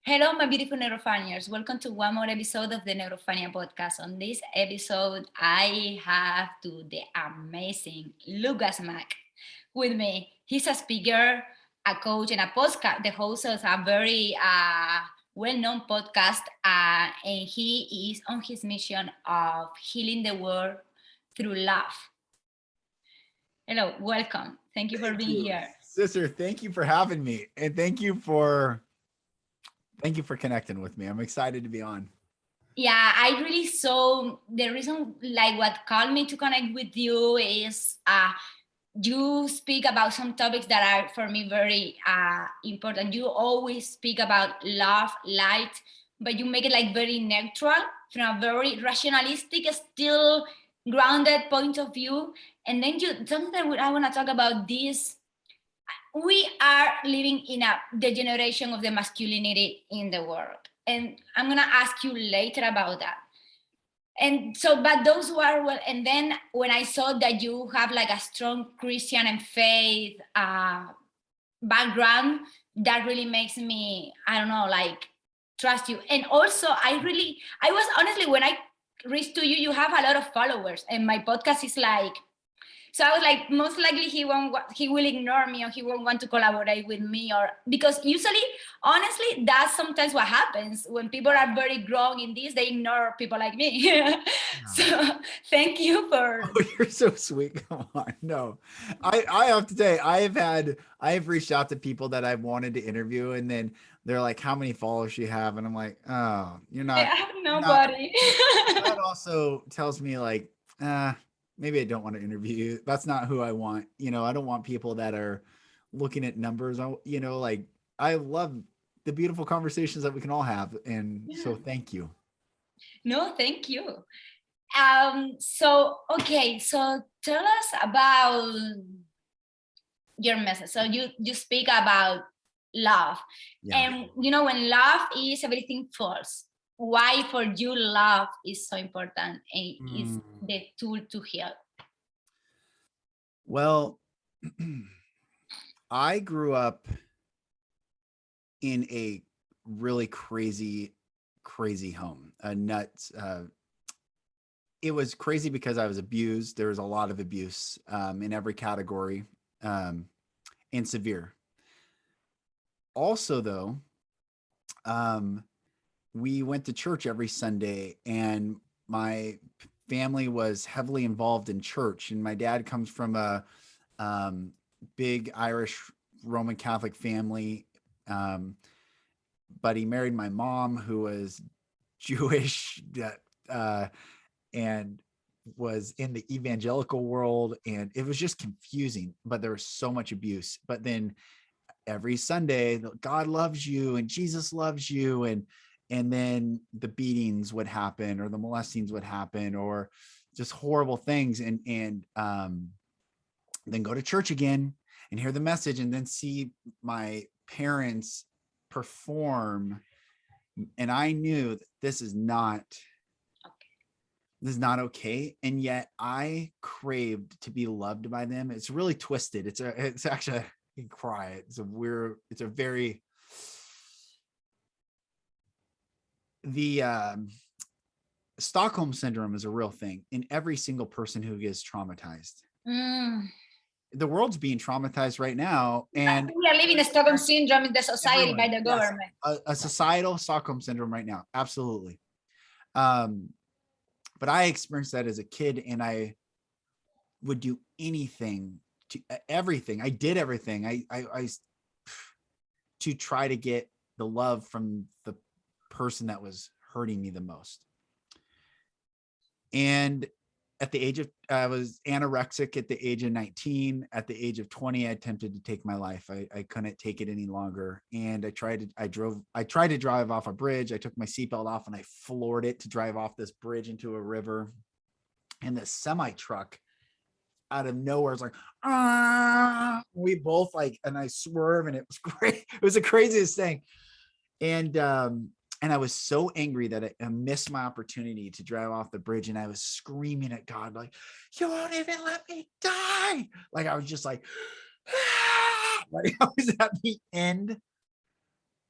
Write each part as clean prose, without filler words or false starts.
Hello, my beautiful Neurofaniers. Welcome to one more episode of the Neurofania podcast. On this episode, I have the amazing Lucas Mack with me. He's a speaker, a coach, and a podcast. The host of a very well-known podcast, and he is on his mission of healing the world through love. Hello, welcome. Thank you for being here. Sister. Thank you for having me, and thank you for connecting with me. I'm excited to be on. Yeah, I really saw the reason, like what called me to connect with you is you speak about some topics that are for me very important. You always speak about love, light, but you make it like very neutral from a very rationalistic, still grounded point of view. And then something that I want to talk about this. We are living in the generation of the masculinity in the world. And I'm going to ask you later about that. And so, but those were, well, and then when I saw that you have like a strong Christian and faith background, that really makes me, I don't know, like trust you. And also, I was honestly, when I reached to you, you have a lot of followers, and my podcast is like, so I was like, most likely he will ignore me, or he won't want to collaborate with me, or because usually, honestly, that's sometimes what happens when people are very grown in this, they ignore people like me. So thank you for. Oh, you're so sweet. Come on. No, I have to say, I have reached out to people that I've wanted to interview, and then they're like, how many followers you have? And I'm like, oh, you're I not, have you're not. nobody. That also tells me like, maybe I don't want to interview you. That's not who I want. I don't want people that are looking at numbers. Like I love the beautiful conversations that we can all have. And so thank you. No, thank you. So okay, so tell us about your message. So you speak about love, and when love is everything false, why for you love is so important and is the tool to heal? Well, I grew up in a really crazy home, a nuts. It was crazy because I was abused. There was a lot of abuse in every category, and severe. Also, though, we went to church every Sunday, and my family was heavily involved in church. And my dad comes from a big Irish Roman Catholic family, but he married my mom, who was Jewish, and was in the evangelical world, and it was just confusing. But there was so much abuse. But then every Sunday, God loves you and Jesus loves you, and then the beatings would happen, or the molestings would happen, or just horrible things, and then go to church again and hear the message, and then see my parents perform, and I knew that this is not okay, and yet I craved to be loved by them. It's really twisted. It's actually, you can cry. It's a very, the Stockholm syndrome is a real thing in every single person who gets traumatized. The world's being traumatized right now, and we are living a Stockholm syndrome in the society by the government. Yes, a societal Stockholm syndrome right now, absolutely. But I experienced that as a kid, and I would do anything everything. I did everything. I to try to get the love from the person that was hurting me the most. And at the age of, I was anorexic at the age of 19. At the age of 20, I attempted to take my life. I couldn't take it any longer. And I tried to drive off a bridge. I took my seatbelt off and I floored it to drive off this bridge into a river. And the semi truck out of nowhere, it's like, we both and I swerve, and it was great. It was the craziest thing. And I was so angry that I missed my opportunity to drive off the bridge. And I was screaming at God, like, you won't even let me die. Like, I was just like I was at the end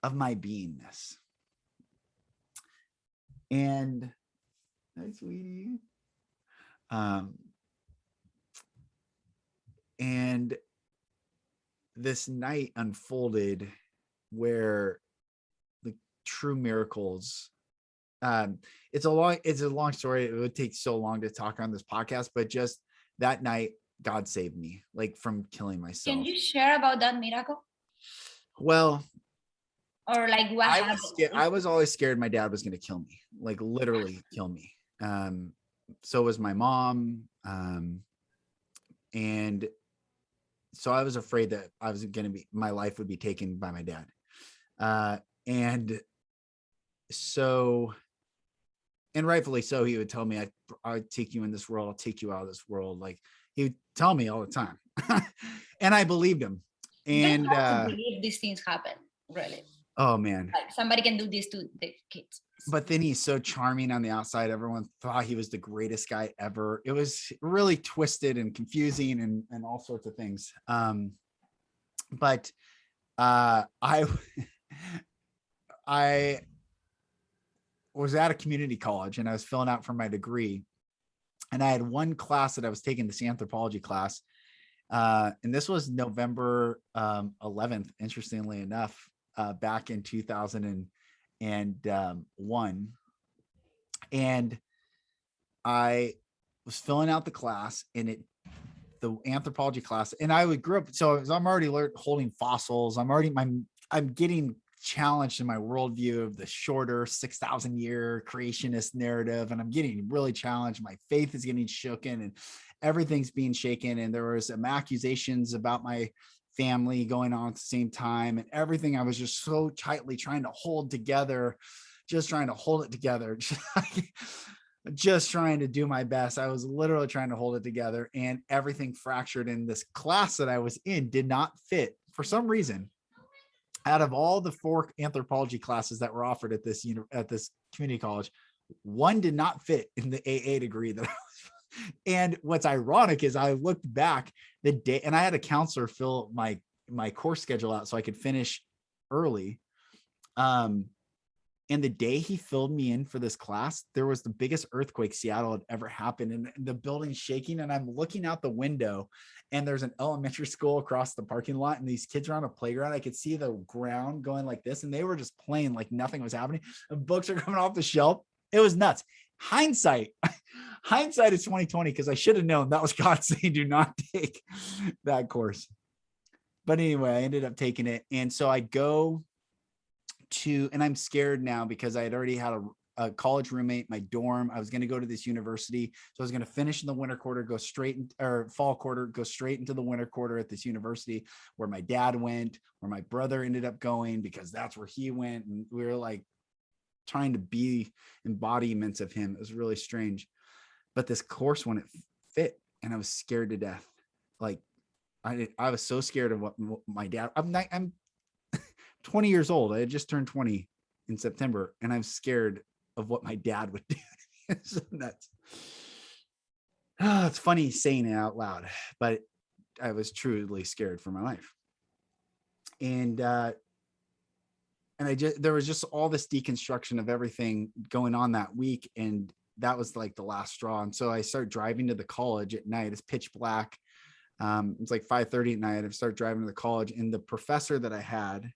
of my beingness. And hi, sweetie. And this night unfolded where the true miracles, it's a long story. It would take so long to talk on this podcast, but just that night, God saved me, like, from killing myself. Can you share about that miracle? Well, or like what happened? I was always scared my dad was going to kill me, like literally kill me. So was my mom. And so I was afraid that my life would be taken by my dad. And so, and rightfully so, he would tell me, I'd take you in this world. I'll take you out of this world. Like, he would tell me all the time. And I believed him. And you don't have to believe these things happen, really. Oh man, like somebody can do this to the kids. But then he's so charming on the outside. Everyone thought he was the greatest guy ever. It was really twisted and confusing and all sorts of things. But I I was at a community college and I was filling out for my degree. And I had one class that I was taking, this anthropology class. And this was November 11th, interestingly enough, back in 2001. And I was filling out the class, and the anthropology class, and I grew up. So I'm already holding fossils. I'm getting challenged in my worldview of the shorter 6,000 year creationist narrative. And I'm getting really challenged. My faith is getting shaken and everything's being shaken. And there was some accusations about my family going on at the same time, and everything I was just so tightly trying to hold together, just trying to hold it together, just trying to do my best. I was literally trying to hold it together, and everything fractured. In this class that I was in did not fit for some reason. Out of all the 4 anthropology classes that were offered at this community college, one did not fit in the AA degree that I was. And what's ironic is I looked back the day, and I had a counselor fill my course schedule out so I could finish early. And the day he filled me in for this class, there was the biggest earthquake Seattle had ever happened, and the building's shaking. And I'm looking out the window, and there's an elementary school across the parking lot, and these kids are on a playground. I could see the ground going like this, and they were just playing like nothing was happening. And books are coming off the shelf. It was nuts. Hindsight is 2020, because I should have known that was God saying do not take that course. But anyway, I ended up taking it. And so I go to, and I'm scared now because I had already had a college roommate, my dorm. I was going to go to this university. So I was going to finish in the winter quarter, fall quarter, go straight into the winter quarter at this university where my dad went, where my brother ended up going, because that's where he went. And we were like trying to be embodiments of him. It was really strange. But this course wouldn't fit, and I was scared to death. Like I was so scared of what my dad, I'm 20 years old. I had just turned 20 in September, and I'm scared of what my dad would do. It's so nuts. Oh, it's funny saying it out loud, but I was truly scared for my life. And there was just all this deconstruction of everything going on that week. And that was like the last straw. And so I started driving to the college at night. It's pitch black. It's like 5:30 at night. I started driving to the college, and the professor that I had,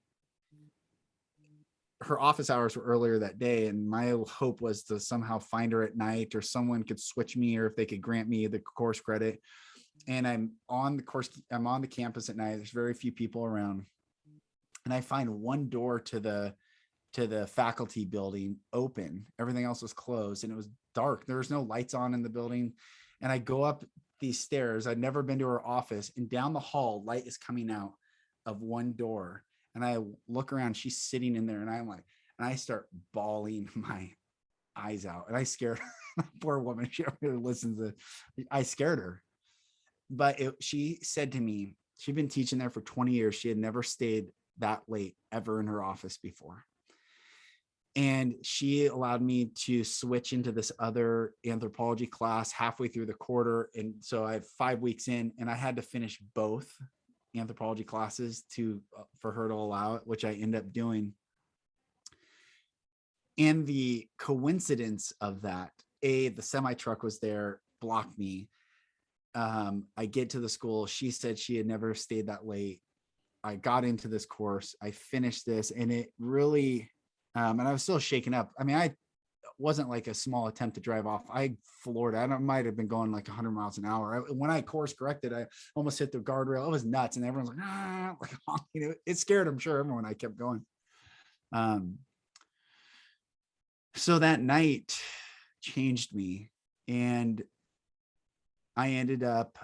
her office hours were earlier that day. And my hope was to somehow find her at night, or someone could switch me, or if they could grant me the course credit. And I'm on the campus at night. There's very few people around. And I find one door to the faculty building open. Everything else was closed, and it was dark. There was no lights on in the building. And I go up these stairs. I'd never been to her office, and down the hall, light is coming out of one door. And I look around, she's sitting in there, and I'm like, and I start bawling my eyes out. And I scared her. Poor woman. She never listens to, I scared her. But she said to me, she'd been teaching there for 20 years. She had never stayed that late ever in her office before. And she allowed me to switch into this other anthropology class halfway through the quarter. And so I had 5 weeks in, and I had to finish both anthropology classes for her to allow it, which I ended up doing. And the coincidence of that, the semi truck was there, blocked me. I get to the school. She said she had never stayed that late. I got into this course. I finished this, and it really, and I was still shaken up. I mean, I wasn't like a small attempt to drive off. I floored. I might have been going like 100 miles an hour. When I course corrected, I almost hit the guardrail. It was nuts, and everyone's like, ah, like honking. It scared, I'm sure, everyone. I kept going. So that night changed me, and I ended up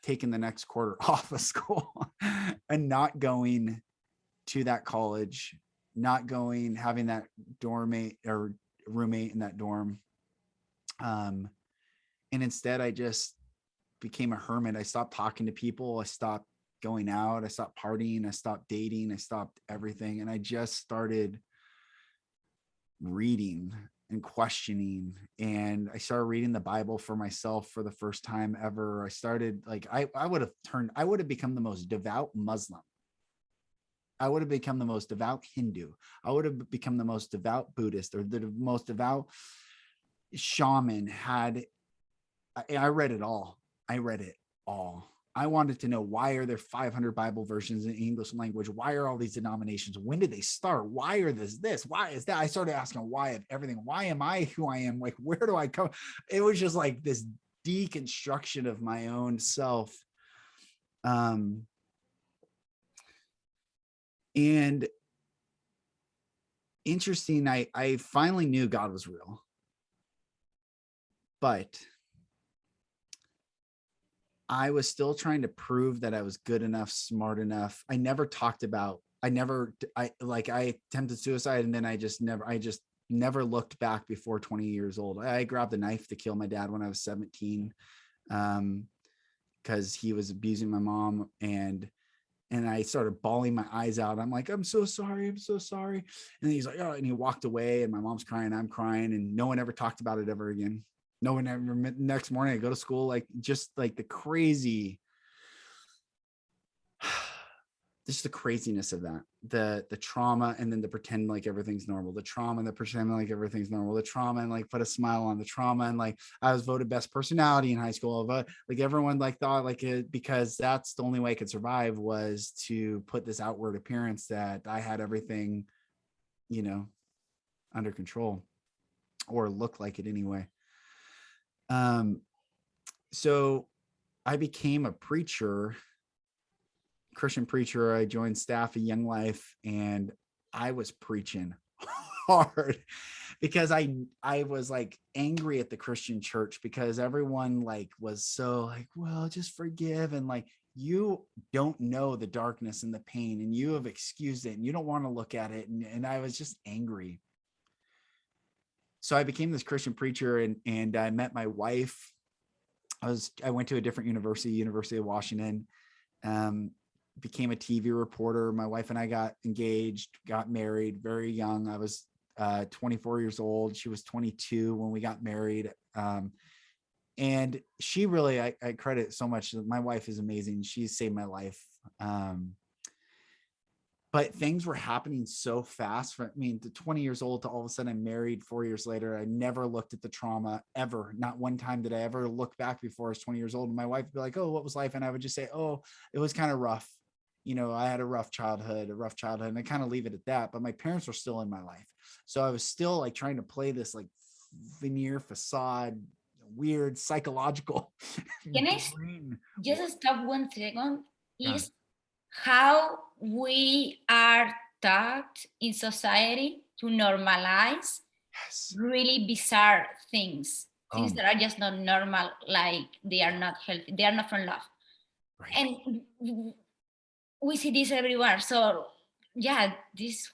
taking the next quarter off of school and not going to that college, not going, having that dorm mate or roommate in that dorm. And instead I just became a hermit. I stopped talking to people. I stopped going out. I stopped partying. I stopped dating. I stopped everything. And I just started reading and questioning, and I started reading the Bible for myself for the first time ever. I started like, I would have become the most devout Muslim. I would have become the most devout Hindu. I would have become the most devout Buddhist, or the most devout shaman. I read it all. I read it all. I wanted to know, why are there 500 Bible versions in English language? Why are all these denominations? When did they start? Why are this? Why is that? I started asking why of everything. Why am I who I am? Like, where do I come? It was just like this deconstruction of my own self. And interesting, I finally knew God was real. But I was still trying to prove that I was good enough, smart enough. I attempted suicide, and then I just never looked back before 20 years old. I grabbed a knife to kill my dad when I was 17, because he was abusing my mom, and I started bawling my eyes out. I'm like, I'm so sorry. I'm so sorry. And he's like, oh, and he walked away, and my mom's crying. I'm crying, and no one ever talked about it ever again. No one ever. Next morning I go to school, like, just like the craziness of that, the trauma, and then the pretend like everything's normal, the trauma and the pretend like everything's normal, the trauma and like put a smile on the trauma. And like, I was voted best personality in high school, but like everyone like thought like it, because that's the only way I could survive, was to put this outward appearance that I had everything, under control, or look like it anyway. So I became a Christian preacher. I joined staff at Young Life, and I was preaching hard because I was like angry at the Christian church, because everyone like was so like, well, just forgive, and like, you don't know the darkness and the pain, and you have excused it, and you don't want to look at it. And I was just angry. So I became this Christian preacher, and I met my wife. I went to a different University of Washington, became a TV reporter. My wife and I got engaged, got married very young. I was 24 years old. She was 22 when we got married. And she really, I credit so much. My wife is amazing. She saved my life. But things were happening so fast. To 20 years old to all of a sudden I'm married 4 years later. I never looked at the trauma ever. Not one time did I ever look back before I was 20 years old. And my wife would be like, oh, what was life? And I would just say, oh, it was kind of rough. I had a rough childhood, and I kind of leave it at that. But my parents were still in my life. So I was still like trying to play this like veneer facade, weird psychological. Can I just stop 1 second? Is how we are taught in society to normalize really bizarre things that are just not normal, like they are not healthy, they are not from love. Right. And we see this everywhere. So yeah, this.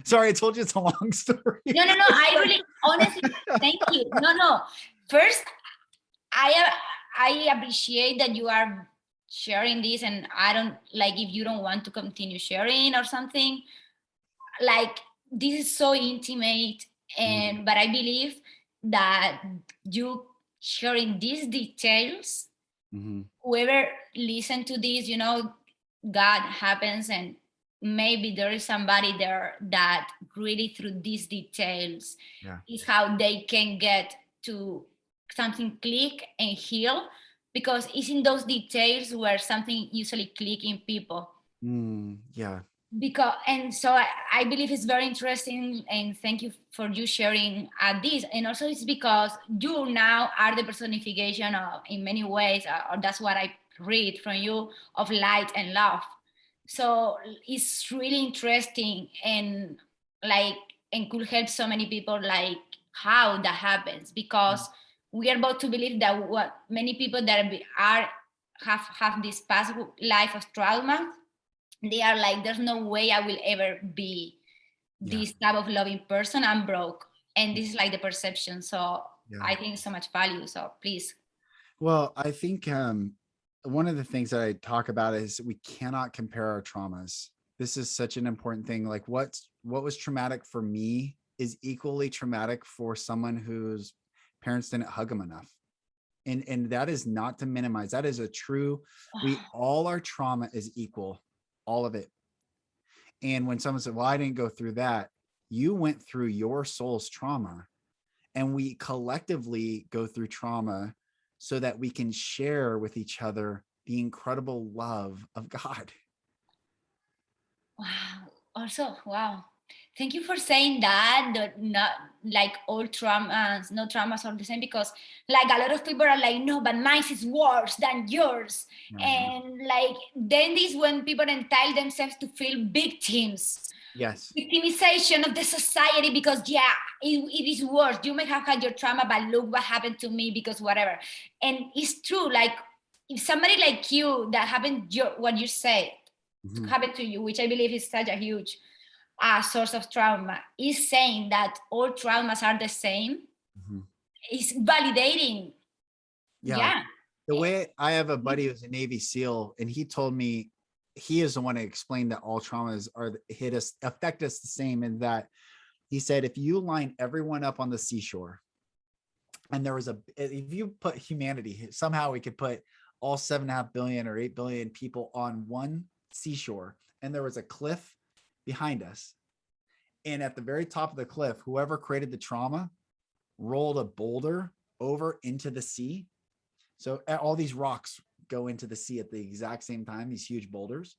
Sorry, I told you it's a long story. No. I really, honestly, thank you. No. First, I appreciate that you are sharing this, and I don't like if you don't want to continue sharing or something. Like, this is so intimate, and but I believe that you sharing these details, whoever listen to this, God happens, and maybe there is somebody there that really through these details Yeah. is how they can get to something click and heal, because it's in those details where something usually click in people. Yeah. Because and so I believe it's very interesting, and thank you for you sharing this. And also it's because you now are the personification of, in many ways, or that's what I read from you, of light and love. So it's really interesting, and like, and could help so many people, like how that happens, because we are about to believe that what many people that are have this past life of trauma, they are like, there's no way I will ever be Yeah. this type of loving person. I'm broke. And this is like the perception. So Yeah. I think so much value. So please. Well, I think one of the things that I talk about is we cannot compare our traumas. This is such an important thing. Like what was traumatic for me is equally traumatic for someone whose parents didn't hug them enough. And that is not to minimize. That is a true, we all, our trauma is equal, all of it. And when someone said, well, I didn't go through that, you went through your soul's trauma, and we collectively go through trauma so that we can share with each other the incredible love of God. Wow. Also, wow. Thank you for saying that. That not like all traumas, no traumas are the same, because like a lot of people are like, no, but mine is worse than yours. Mhm. And like then this when people entitle themselves to feel victims, Yes. victimization of the society, because yeah, it is worse. You may have had your trauma, but look what happened to me, because whatever. And it's true, like if somebody like you that happened what you said Mhm. happened to you, which I believe is such a huge source of trauma, is saying that all traumas are the same, Mhm. is validating. Yeah. Yeah. The way I have a buddy who's a Navy SEAL, and he told me he is the one to explain that all traumas are hit us, affect us the same. In that he said, if you line everyone up on the seashore, and there was if you put humanity, somehow we could put all 7.5 billion or 8 billion people on one seashore, and there was a cliff behind us. And at the very top of the cliff, whoever created the trauma rolled a boulder over into the sea. So all these rocks go into the sea at the exact same time, these huge boulders.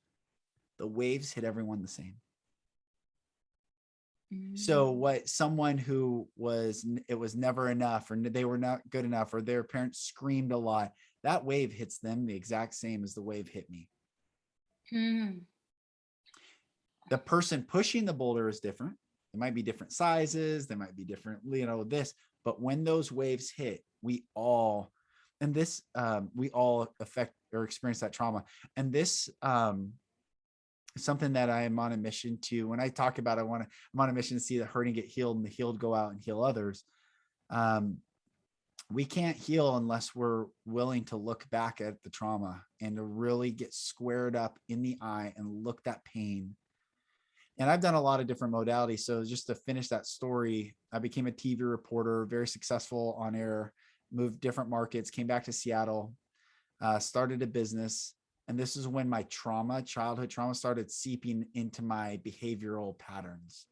The waves hit everyone the same. So what someone who was, it was never enough, or they were not good enough, or their parents screamed a lot, that wave hits them the exact same as the wave hit me. The person pushing the boulder is different. It might be different sizes, they might be different, this, but when those waves hit, we all, and this we all affect or experience that trauma. And this something that I am on a mission to, when I talk about, I'm on a mission to see the hurting get healed and the healed go out and heal others. We can't heal unless we're willing to look back at the trauma and to really get squared up in the eye and look that pain. And I've done a lot of different modalities. So just to finish that story, I became a TV reporter, very successful on air, moved different markets, came back to Seattle, started a business. And this is when my childhood trauma, started seeping into my behavioral patterns.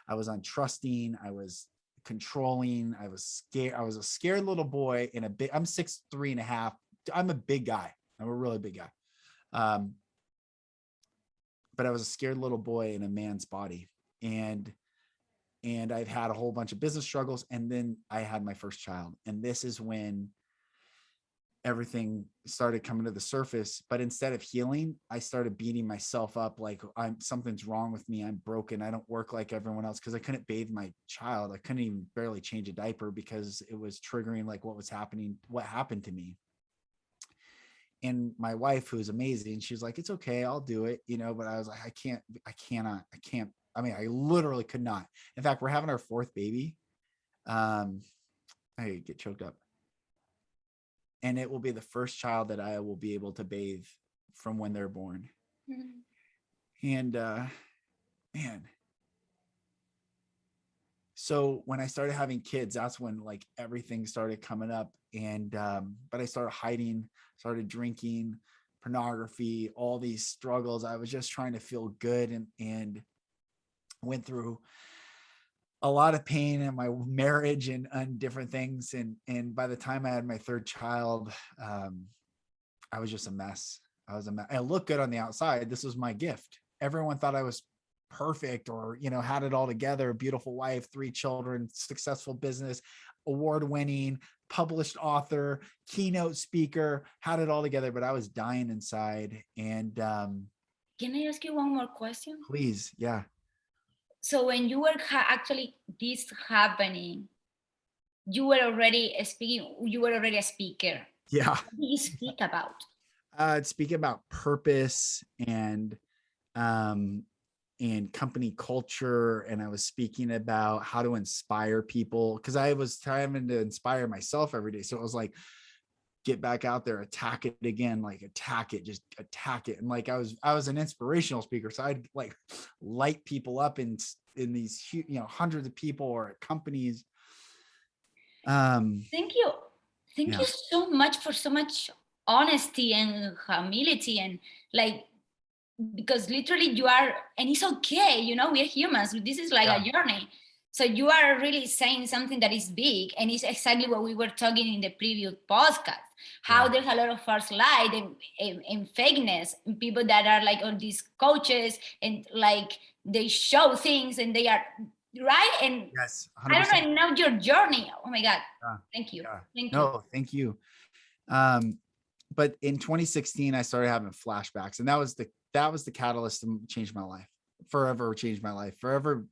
I was untrusting. I was controlling. I was scared. I was a scared little boy in I'm 6'3.5". I'm a big guy. I'm a really big guy. But I was a scared little boy in a man's body. And I've had a whole bunch of business struggles. And then I had my first child. And this is when everything started coming to the surface. But instead of healing, I started beating myself up like something's wrong with me. I'm broken. I don't work like everyone else, because I couldn't bathe my child. I couldn't even barely change a diaper because it was triggering like what happened to me. And my wife, who's amazing, she's like, it's okay, I'll do it, but I was like, I can't. I mean, I literally could not. In fact, we're having our fourth baby. I get choked up. And it will be the first child that I will be able to bathe from when they're born. And man, so when I started having kids, that's when like everything started coming up. And but I started hiding, started drinking, pornography, all these struggles. I was just trying to feel good, and went through a lot of pain in my marriage and different things. And by the time I had my third child, I was just a mess. I was a mess. I looked good on the outside. This was my gift. Everyone thought I was perfect, or, you know, had it all together. Beautiful wife, 3 children, successful business, award-winning, published author, keynote speaker, had it all together, but I was dying inside. And Can I ask you one more question? please, yeah. So when you were actually this happening, you were already speaking. You were already a speaker. Yeah. What did you speak about? Speaking about purpose um, and company culture. And I was speaking about how to inspire people, because I was trying to inspire myself every day. So it was like, get back out there, attack it again, like attack it, just attack it. And like, I was an inspirational speaker. So I'd like light people up in these, you know, hundreds of people or at companies. Thank you. Thank Yeah. you so much for so much honesty and humility, and like, because literally you are, and it's okay, you know, we're humans. This is like Yeah. a journey. So you are really saying something that is big, and it's exactly what we were talking in the previous podcast. How Yeah. there's a lot of false light and fakeness, and people that are like all these coaches, and like they show things and they are right. And Yes. I 100%. don't know, now your journey. Oh my God. Yeah. Thank you. Yeah. Thank you. No, thank you. But in 2016, I started having flashbacks, and that was the catalyst to change my life. Forever changed my life. Forever.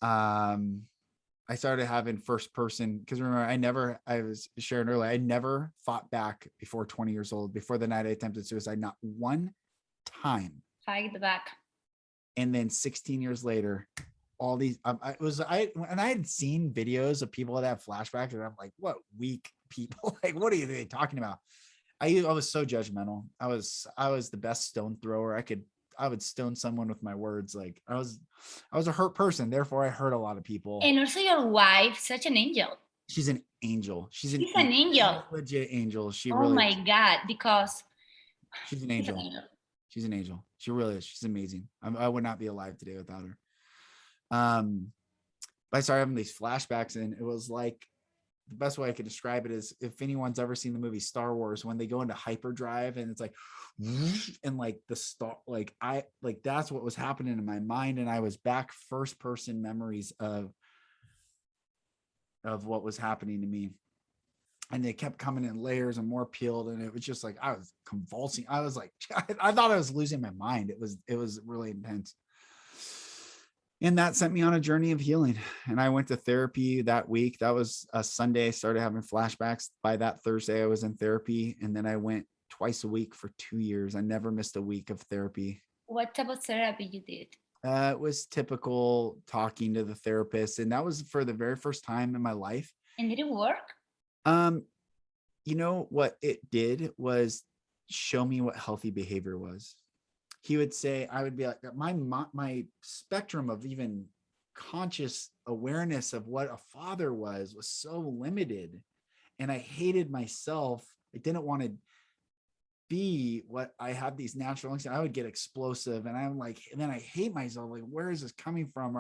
I started having first person, because remember, I was sharing earlier, I never fought back before 20 years old, before the night I attempted suicide, not one time. Fight the back. And then 16 years later, all these, I had seen videos of people that have flashbacks, and I'm like, what weak people? Like, what are they talking about? I was so judgmental. I was the best stone thrower. I would stone someone with my words. Like, I was a hurt person. Therefore I hurt a lot of people. And also your wife, such an angel. She's an angel. She's an angel. Legit angel. She oh really my is. God, because She's an angel. She's an angel. She really is. She's amazing. I would not be alive today without her. But I started having these flashbacks, and it was like, the best way I could describe it is, if anyone's ever seen the movie Star Wars, when they go into hyperdrive and it's like, and like the star, like that's what was happening in my mind. And I was back, first person memories of what was happening to me. And they kept coming in layers and more peeled. And it was just like, I was convulsing. I was like, I thought I was losing my mind. It was really intense. And that sent me on a journey of healing. And I went to therapy that week. That was a Sunday. I started having flashbacks. By that Thursday, I was in therapy. And then I went twice a week for 2 years. I never missed a week of therapy. What type of therapy you did? It was typical talking to the therapist. And that was for the very first time in my life. And did it work? You know what it did was show me what healthy behavior was. He would say, I would be like, my spectrum of even conscious awareness of what a father was so limited. And I hated myself. I didn't want to be what I had, these natural instincts. I would get explosive, and I'm like, and then I hate myself. Like, where is this coming from?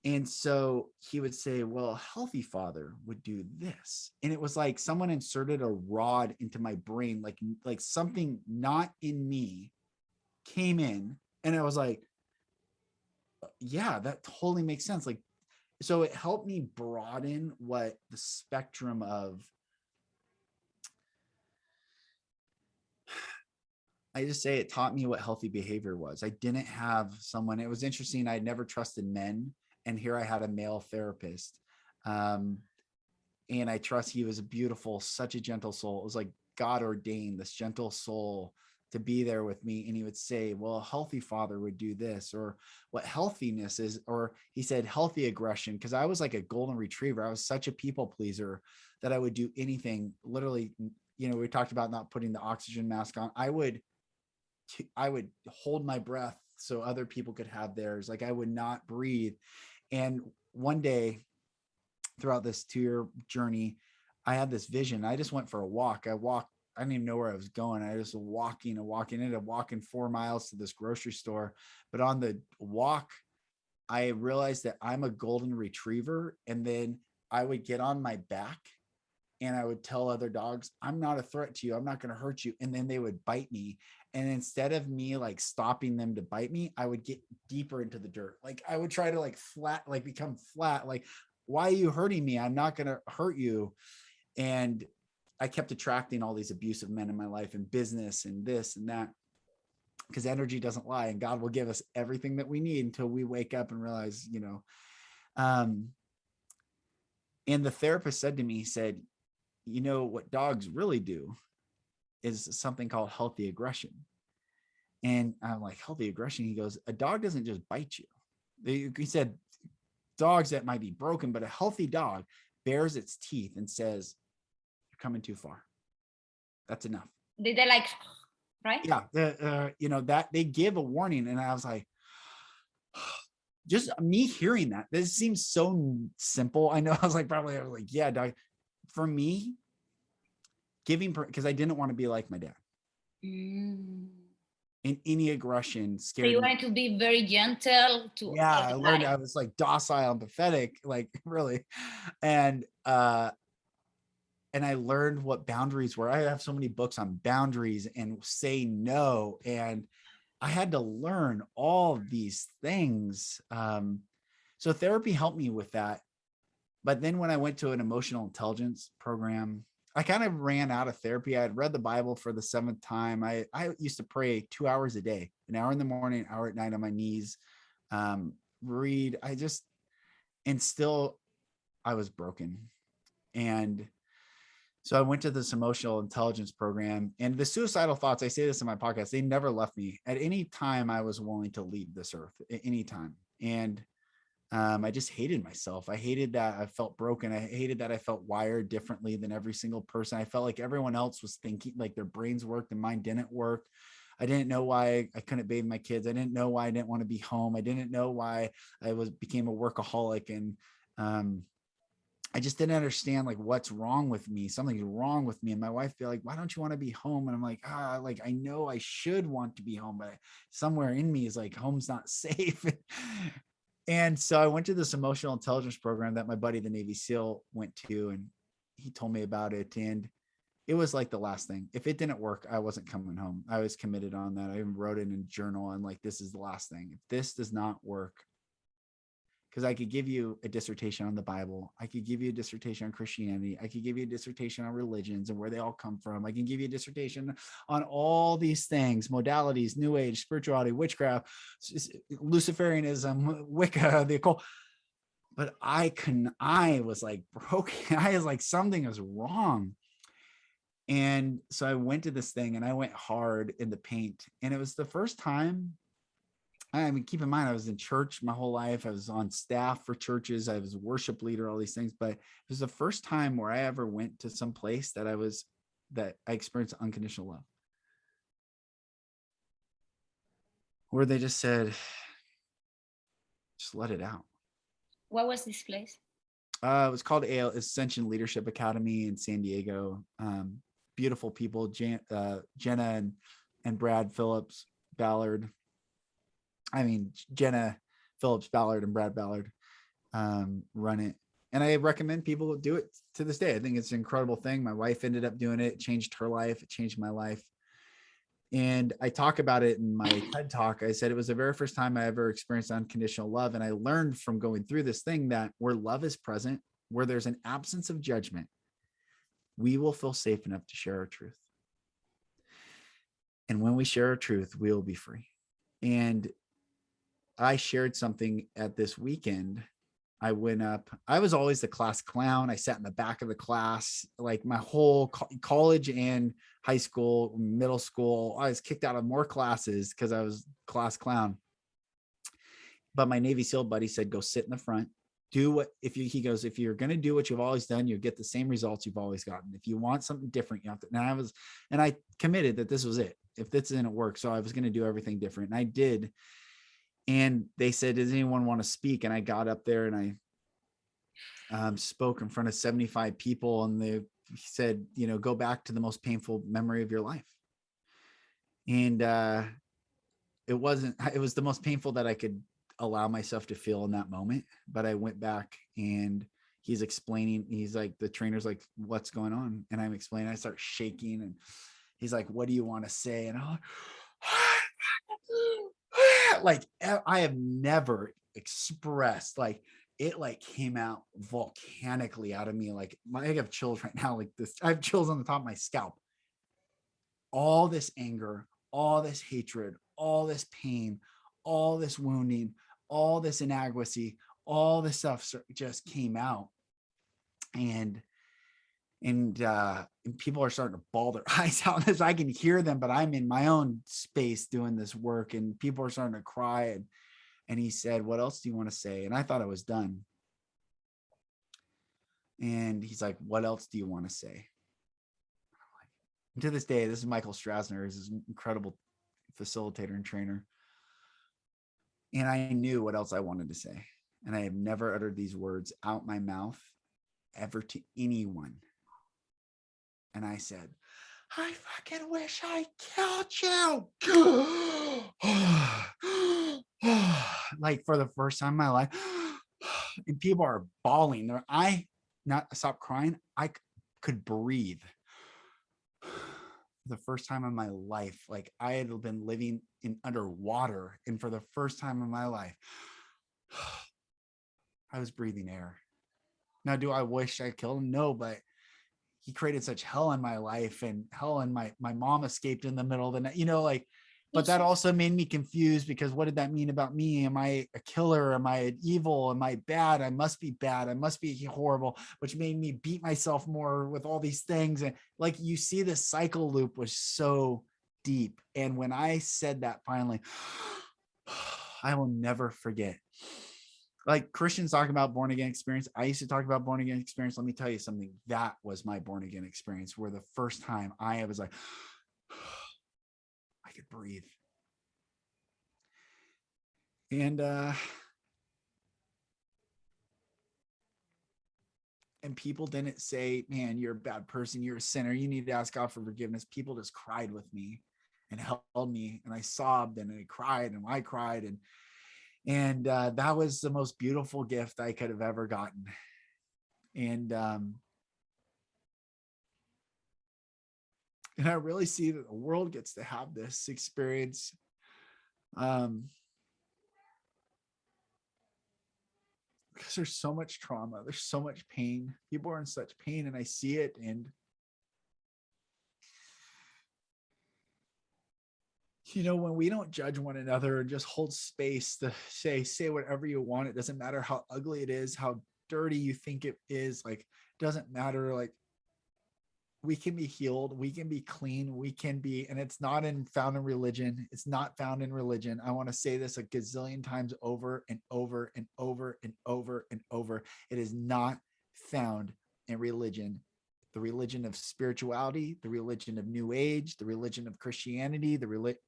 And so he would say, well, a healthy father would do this. And it was like someone inserted a rod into my brain, like something not in me came in, and I was like, yeah, that totally makes sense. Like, so it helped me broaden what the spectrum of, I just say it taught me what healthy behavior was. I didn't have someone, it was interesting. I'd never trusted men. And here I had a male therapist. And I trust he was such a gentle soul. It was like God ordained, this gentle soul to be there with me. And he would say, well, a healthy father would do this, or what healthiness is, or he said healthy aggression. Cause I was like a golden retriever. I was such a people pleaser that I would do anything. Literally, you know, we talked about not putting the oxygen mask on. I would hold my breath so other people could have theirs. Like, I would not breathe. And one day throughout this 2-year journey, I had this vision. I just went for a walk. I didn't even know where I was going. I was walking and walking, ended up walking 4 miles to this grocery store. But on the walk, I realized that I'm a golden retriever. And then I would get on my back and I would tell other dogs, I'm not a threat to you. I'm not going to hurt you. And then they would bite me. And instead of me like stopping them to bite me, I would get deeper into the dirt. Like I would try to like become flat. Like, why are you hurting me? I'm not going to hurt you. And I kept attracting all these abusive men in my life and business and this and that, because energy doesn't lie, and God will give us everything that we need until we wake up and realize, and the therapist said to me, he said, what dogs really do is something called healthy aggression. And I'm like, healthy aggression? He goes, a dog doesn't just bite you. He said, dogs that might be broken, but a healthy dog bares its teeth and says, you're coming too far. That's enough. Did they like, right? Yeah. That they give a warning. And I was like, just me hearing that, this seems so simple. I know I was like, yeah, dog. For me, giving, because I didn't want to be like my dad. And any aggression scared me. So you wanted to be very gentle to everybody. I learned I was like docile and pathetic, like really. And I learned what boundaries were. I have so many books on boundaries and say no. And I had to learn all of these things. So therapy helped me with that. But then when I went to an emotional intelligence program, I kind of ran out of therapy. I had read the Bible for the 7th time. I used to pray 2 hours a day, an hour in the morning, an hour at night on my knees, read. And still I was broken. And so I went to this emotional intelligence program, and the suicidal thoughts, I say this in my podcast, they never left me. At any time I was willing to leave this earth, at any time. And I just hated myself. I hated that I felt broken. I hated that I felt wired differently than every single person. I felt like everyone else was thinking like their brains worked and mine didn't work. I didn't know why I couldn't bathe my kids. I didn't know why I didn't want to be home. I didn't know why I became a workaholic. And I just didn't understand like what's wrong with me. Something's wrong with me. And my wife be like, why don't you want to be home? And I'm like, like I know I should want to be home, but somewhere in me is like, home's not safe. And so I went to this emotional intelligence program that my buddy, the Navy SEAL, went to, and he told me about it. And it was like the last thing. If it didn't work, I wasn't coming home. I was committed on that. I even wrote it in a journal, and like, this is the last thing. If this does not work, because I could give you a dissertation on the Bible. I could give you a dissertation on Christianity. I could give you a dissertation on religions and where they all come from. I can give you a dissertation on all these things, modalities, New Age, spirituality, witchcraft, Luciferianism, Wicca, the occult. But I was like broken. I was like, something was wrong. And so I went to this thing and I went hard in the paint. And it was the first time. I mean, keep in mind, I was in church my whole life. I was on staff for churches. I was a worship leader, all these things. But it was the first time where I ever went to some place that I experienced unconditional love. Where they just said, just let it out. What was this place? It was called Ascension Leadership Academy in San Diego. Beautiful people, Jenna and Brad Phillips Ballard. Jenna Phillips Ballard and Brad Ballard run it. And I recommend people do it to this day. I think it's an incredible thing. My wife ended up doing it. It changed her life. It changed my life. And I talk about it in my TED Talk. I said it was the very first time I ever experienced unconditional love. And I learned from going through this thing that where love is present, where there's an absence of judgment, we will feel safe enough to share our truth. And when we share our truth, we will be free. And I shared something at this weekend. I went up. I was always the class clown. I sat in the back of the class, like my whole college and high school, middle school. I was kicked out of more classes because I was class clown. But my Navy SEAL buddy said, go sit in the front. Do what, he goes, if you're going to do what you've always done, you'll get the same results you've always gotten. If you want something different, you have to. And I committed that this was it. If this didn't work, so I was going to do everything different. And I did. And they said, does anyone want to speak? And I got up there and I spoke in front of 75 people, and the he said, go back to the most painful memory of your life. And it was the most painful that I could allow myself to feel in that moment. But I went back and he's explaining, he's like, the trainer's like, what's going on? And I'm explaining, I start shaking and he's like, what do you want to say? And I'm like, I have never expressed like, it like came out volcanically out of me. Like I have chills right now, like this, I have chills on the top of my scalp. All this anger, all this hatred, all this pain, all this wounding, all this inadequacy, all this stuff just came out. And people are starting to bawl their eyes out as I can hear them, but I'm in my own space doing this work and people are starting to cry. And he said, what else do you want to say? And I thought I was done. And he's like, what else do you want to say? And to this day, this is Michael Strasner, he's this incredible facilitator and trainer. And I knew what else I wanted to say. And I have never uttered these words out my mouth ever to anyone. And I said, I fucking wish I killed you. Like for the first time in my life. And people are bawling. I not stop crying. I could breathe. The first time in my life, like I had been living in underwater, and for the first time in my life, I was breathing air. Now, do I wish I killed him? No, but he created such hell in my life, and hell, and my mom escaped in the middle of the night, like, but that also made me confused because what did that mean about me? Am I a killer? Am I evil? Am I bad? I must be bad. I must be horrible, which made me beat myself more with all these things. And like, you see, this cycle loop was so deep. And when I said that finally, I will never forget. Like Christians talking about born again experience. I used to talk about born again experience. Let me tell you something. That was my born again experience, where the first time I was like, I could breathe. And people didn't say, man, you're a bad person, you're a sinner, you need to ask God for forgiveness. People just cried with me and held me, and I sobbed and I cried and I cried. And that was the most beautiful gift I could have ever gotten. And I really see that the world gets to have this experience. Because there's so much trauma, there's so much pain. People are in such pain, and I see it. And when we don't judge one another and just hold space to say whatever you want, it doesn't matter how ugly it is, how dirty you think it is, like, it doesn't matter. Like, we can be healed, we can be clean, we can be, and it's not found in religion. It's not found in religion. I want to say this a gazillion times over and over and over and over and over. It is not found in religion. The religion of spirituality, the religion of New Age, the religion of Christianity,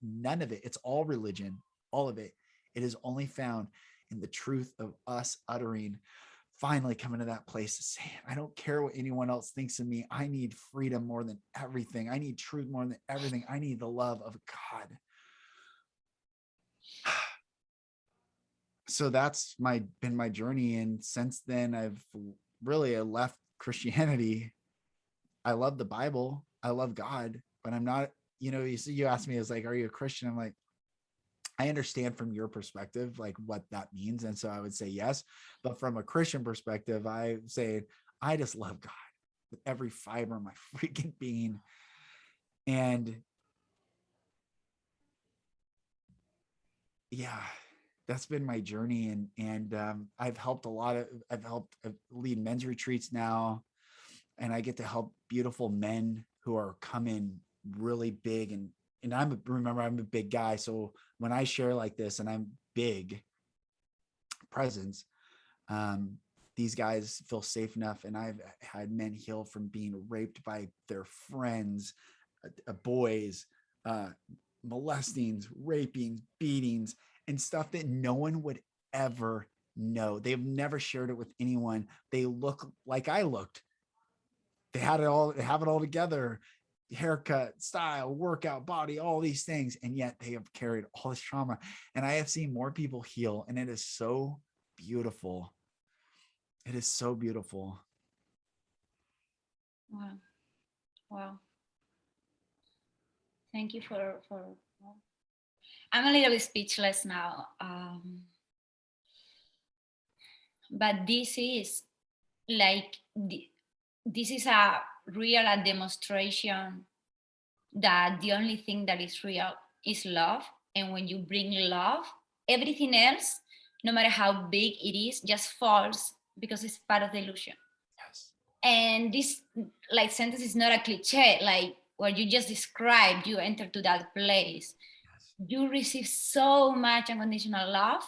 none of it. It's all religion, all of it. It is only found in the truth of us uttering, finally coming to that place to say, I don't care what anyone else thinks of me. I need freedom more than everything. I need truth more than everything. I need the love of God. So that's been my journey. And since then, I've really left Christianity. I love the Bible. I love God, but I'm not, you asked me, like, are you a Christian? I'm like, I understand from your perspective, like, what that means. And so I would say yes. But from a Christian perspective, I say, I just love God with every fiber of my freaking being. And yeah, that's been my journey. And I've helped lead men's retreats now. And I get to help beautiful men who are coming really big. And I'm a big guy. So when I share like this and I'm big presence, these guys feel safe enough. And I've had men heal from being raped by their friends, boys, molestings, rapings, beatings, and stuff that no one would ever know. They've never shared it with anyone. They look like I looked. They have it all together, haircut, style, workout, body, all these things. And yet they have carried all this trauma. And I have seen more people heal, and it is so beautiful. It is so beautiful. Wow. Wow. Thank you for I'm a little bit speechless now. But this is like, this is a real demonstration that the only thing that is real is love. And when you bring love, everything else, no matter how big it is, just falls because it's part of the illusion. Yes. And this like sentence is not a cliche, like what you just described, you enter to that place. Yes. You receive so much unconditional love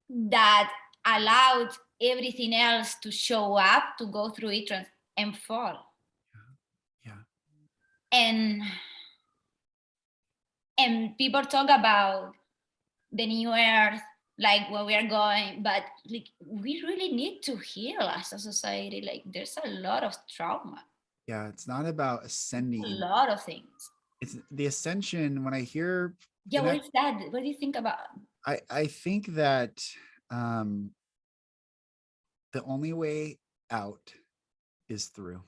that allowed everything else to show up, to go through it and fall. Yeah. And people talk about the new earth, like where we are going, but like we really need to heal as a society. Like there's a lot of trauma. Yeah. It's not about ascending. A lot of things. It's the ascension. When I hear, Yeah, what is that? What do you think about? I think that the only way out is through.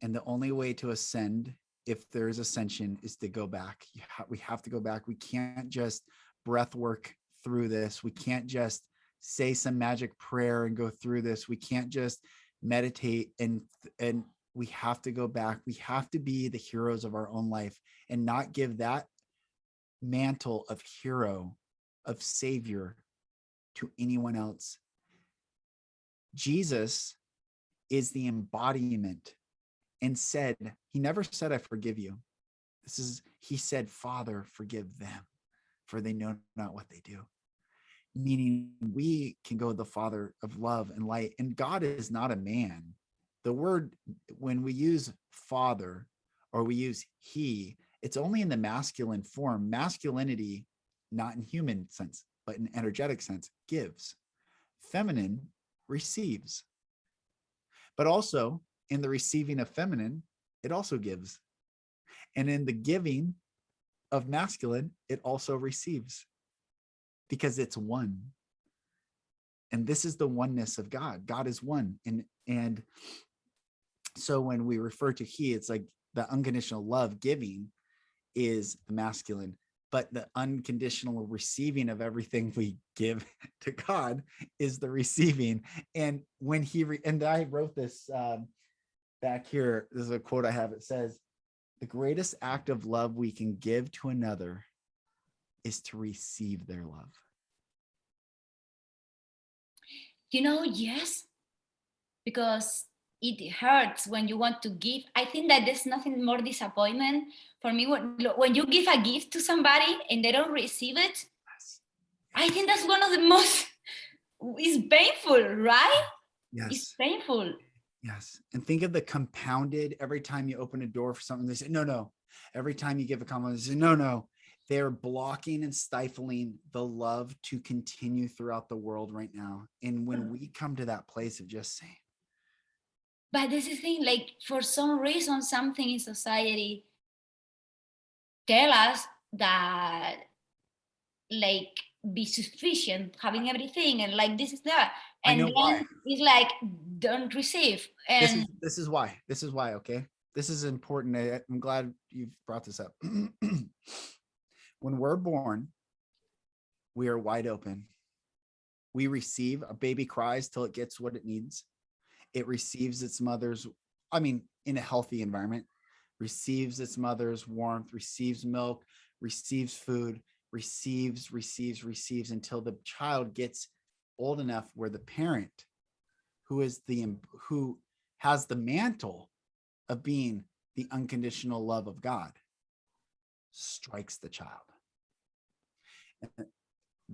And the only way to ascend, if there is ascension, is to go back. We have to go back. We can't just breath work through this. We can't just say some magic prayer and go through this. We can't just meditate and we have to go back. We have to be the heroes of our own life and not give that mantle of hero, of savior, to anyone else. Jesus is the embodiment and said, he never said, I forgive you. He said, Father, forgive them, for they know not what they do. Meaning we can go to the Father of love and light. And God is not a man. The word, when we use father or we use he, it's only in the masculine form. Masculinity, not in human sense, but in energetic sense, gives. Feminine receives. But also in the receiving of feminine, it also gives. And in the giving of masculine, it also receives, because it's one. And this is the oneness of God. God is one. And so when we refer to he, it's like the unconditional love giving is the masculine, but the unconditional receiving of everything we give to God is the receiving. And when and I wrote this back here, this is a quote I have. It says, the greatest act of love we can give to another is to receive their love. Yes, because it hurts when you want to give. I think that there's nothing more disappointment for me when you give a gift to somebody and they don't receive it. Yes. I think that's one of the most, it's painful, right? Yes. It's painful. Yes. And think of the compounded, every time you open a door for something, they say, no. Every time you give a compliment, they say, no. They're blocking and stifling the love to continue throughout the world right now. And when we come to that place of just saying. But this is the thing, like for some reason, something in society tell us that like be sufficient, having everything, and like this is that. And then why. It's like don't receive. And this is why. Okay. This is important. I'm glad you've brought this up. When we're born, we are wide open. We receive, a baby cries till it gets what it needs. It receives its mother's, in a healthy environment, receives its mother's warmth, receives milk, receives food, receives until the child gets old enough where the parent who has the mantle of being the unconditional love of God strikes the child,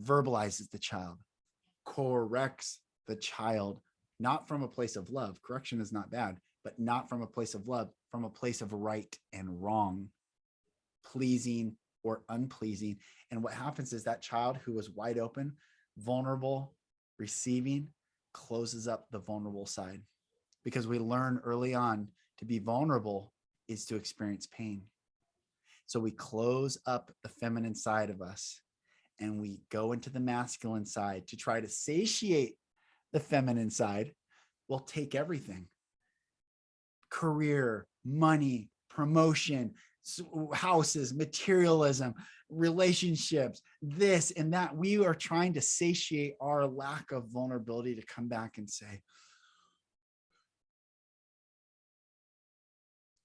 verbalizes the child, corrects the child, not from a place of love. Correction is not bad, but not from a place of love, from a place of right and wrong, pleasing or unpleasing. And what happens is that child who is wide open, vulnerable, receiving, closes up the vulnerable side, because we learn early on to be vulnerable is to experience pain. So we close up the feminine side of us and we go into the masculine side to try to satiate the feminine side. We'll take everything: career, money, promotion, houses, materialism, relationships, this and that. We are trying to satiate our lack of vulnerability to come back and say,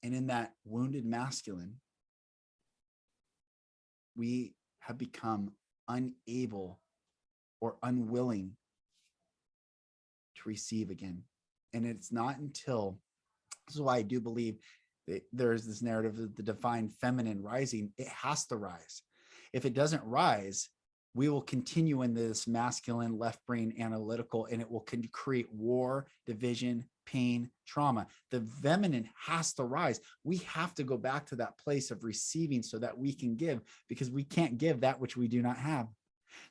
and in that wounded masculine, we have become unable or unwilling to receive again. And it's not until, this is why I do believe that there's this narrative of the divine feminine rising. It has to rise. If it doesn't rise, we will continue in this masculine left brain analytical, and it will create war, division, pain, trauma. The feminine has to rise. We have to go back to that place of receiving so that we can give, because we can't give that which we do not have.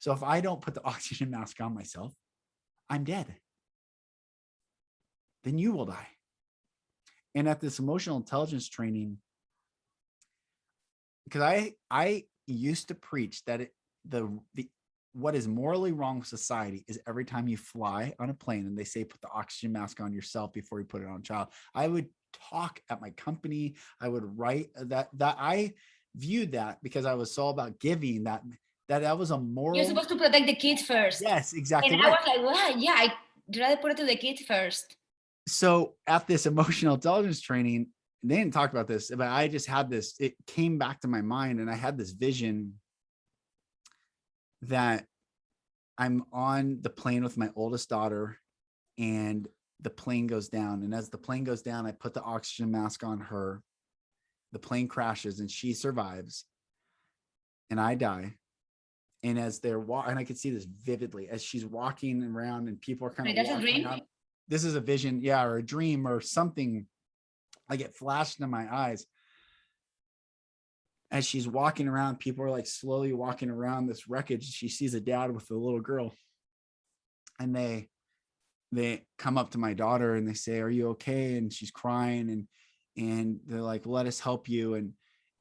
So if I don't put the oxygen mask on myself, I'm dead. Then you will die. And at this emotional intelligence training, because I used to preach that the what is morally wrong with society is every time you fly on a plane and they say put the oxygen mask on yourself before you put it on a child. I would talk at my company. I would write that I viewed that, because I was so about giving, that was a moral. You're supposed to protect the kids first. Yes, exactly. And right. I was like, well, yeah, I'd rather put it to the kids first. So at this emotional intelligence training, they didn't talk about this, but I just had this, it came back to my mind, and I had this vision that I'm on the plane with my oldest daughter, and the plane goes down. And as the plane goes down, I put the oxygen mask on her. The plane crashes and she survives, and I die. And as they're walking, and I could see this vividly as she's walking around and people are kind of walking. That's a dream? around. This is a vision, yeah, or a dream or something. Like it flashed in my eyes. As she's walking around, people are like slowly walking around this wreckage. She sees a dad with a little girl, and they come up to my daughter and they say, "Are you okay?" And she's crying, and they're like, "Let us help you."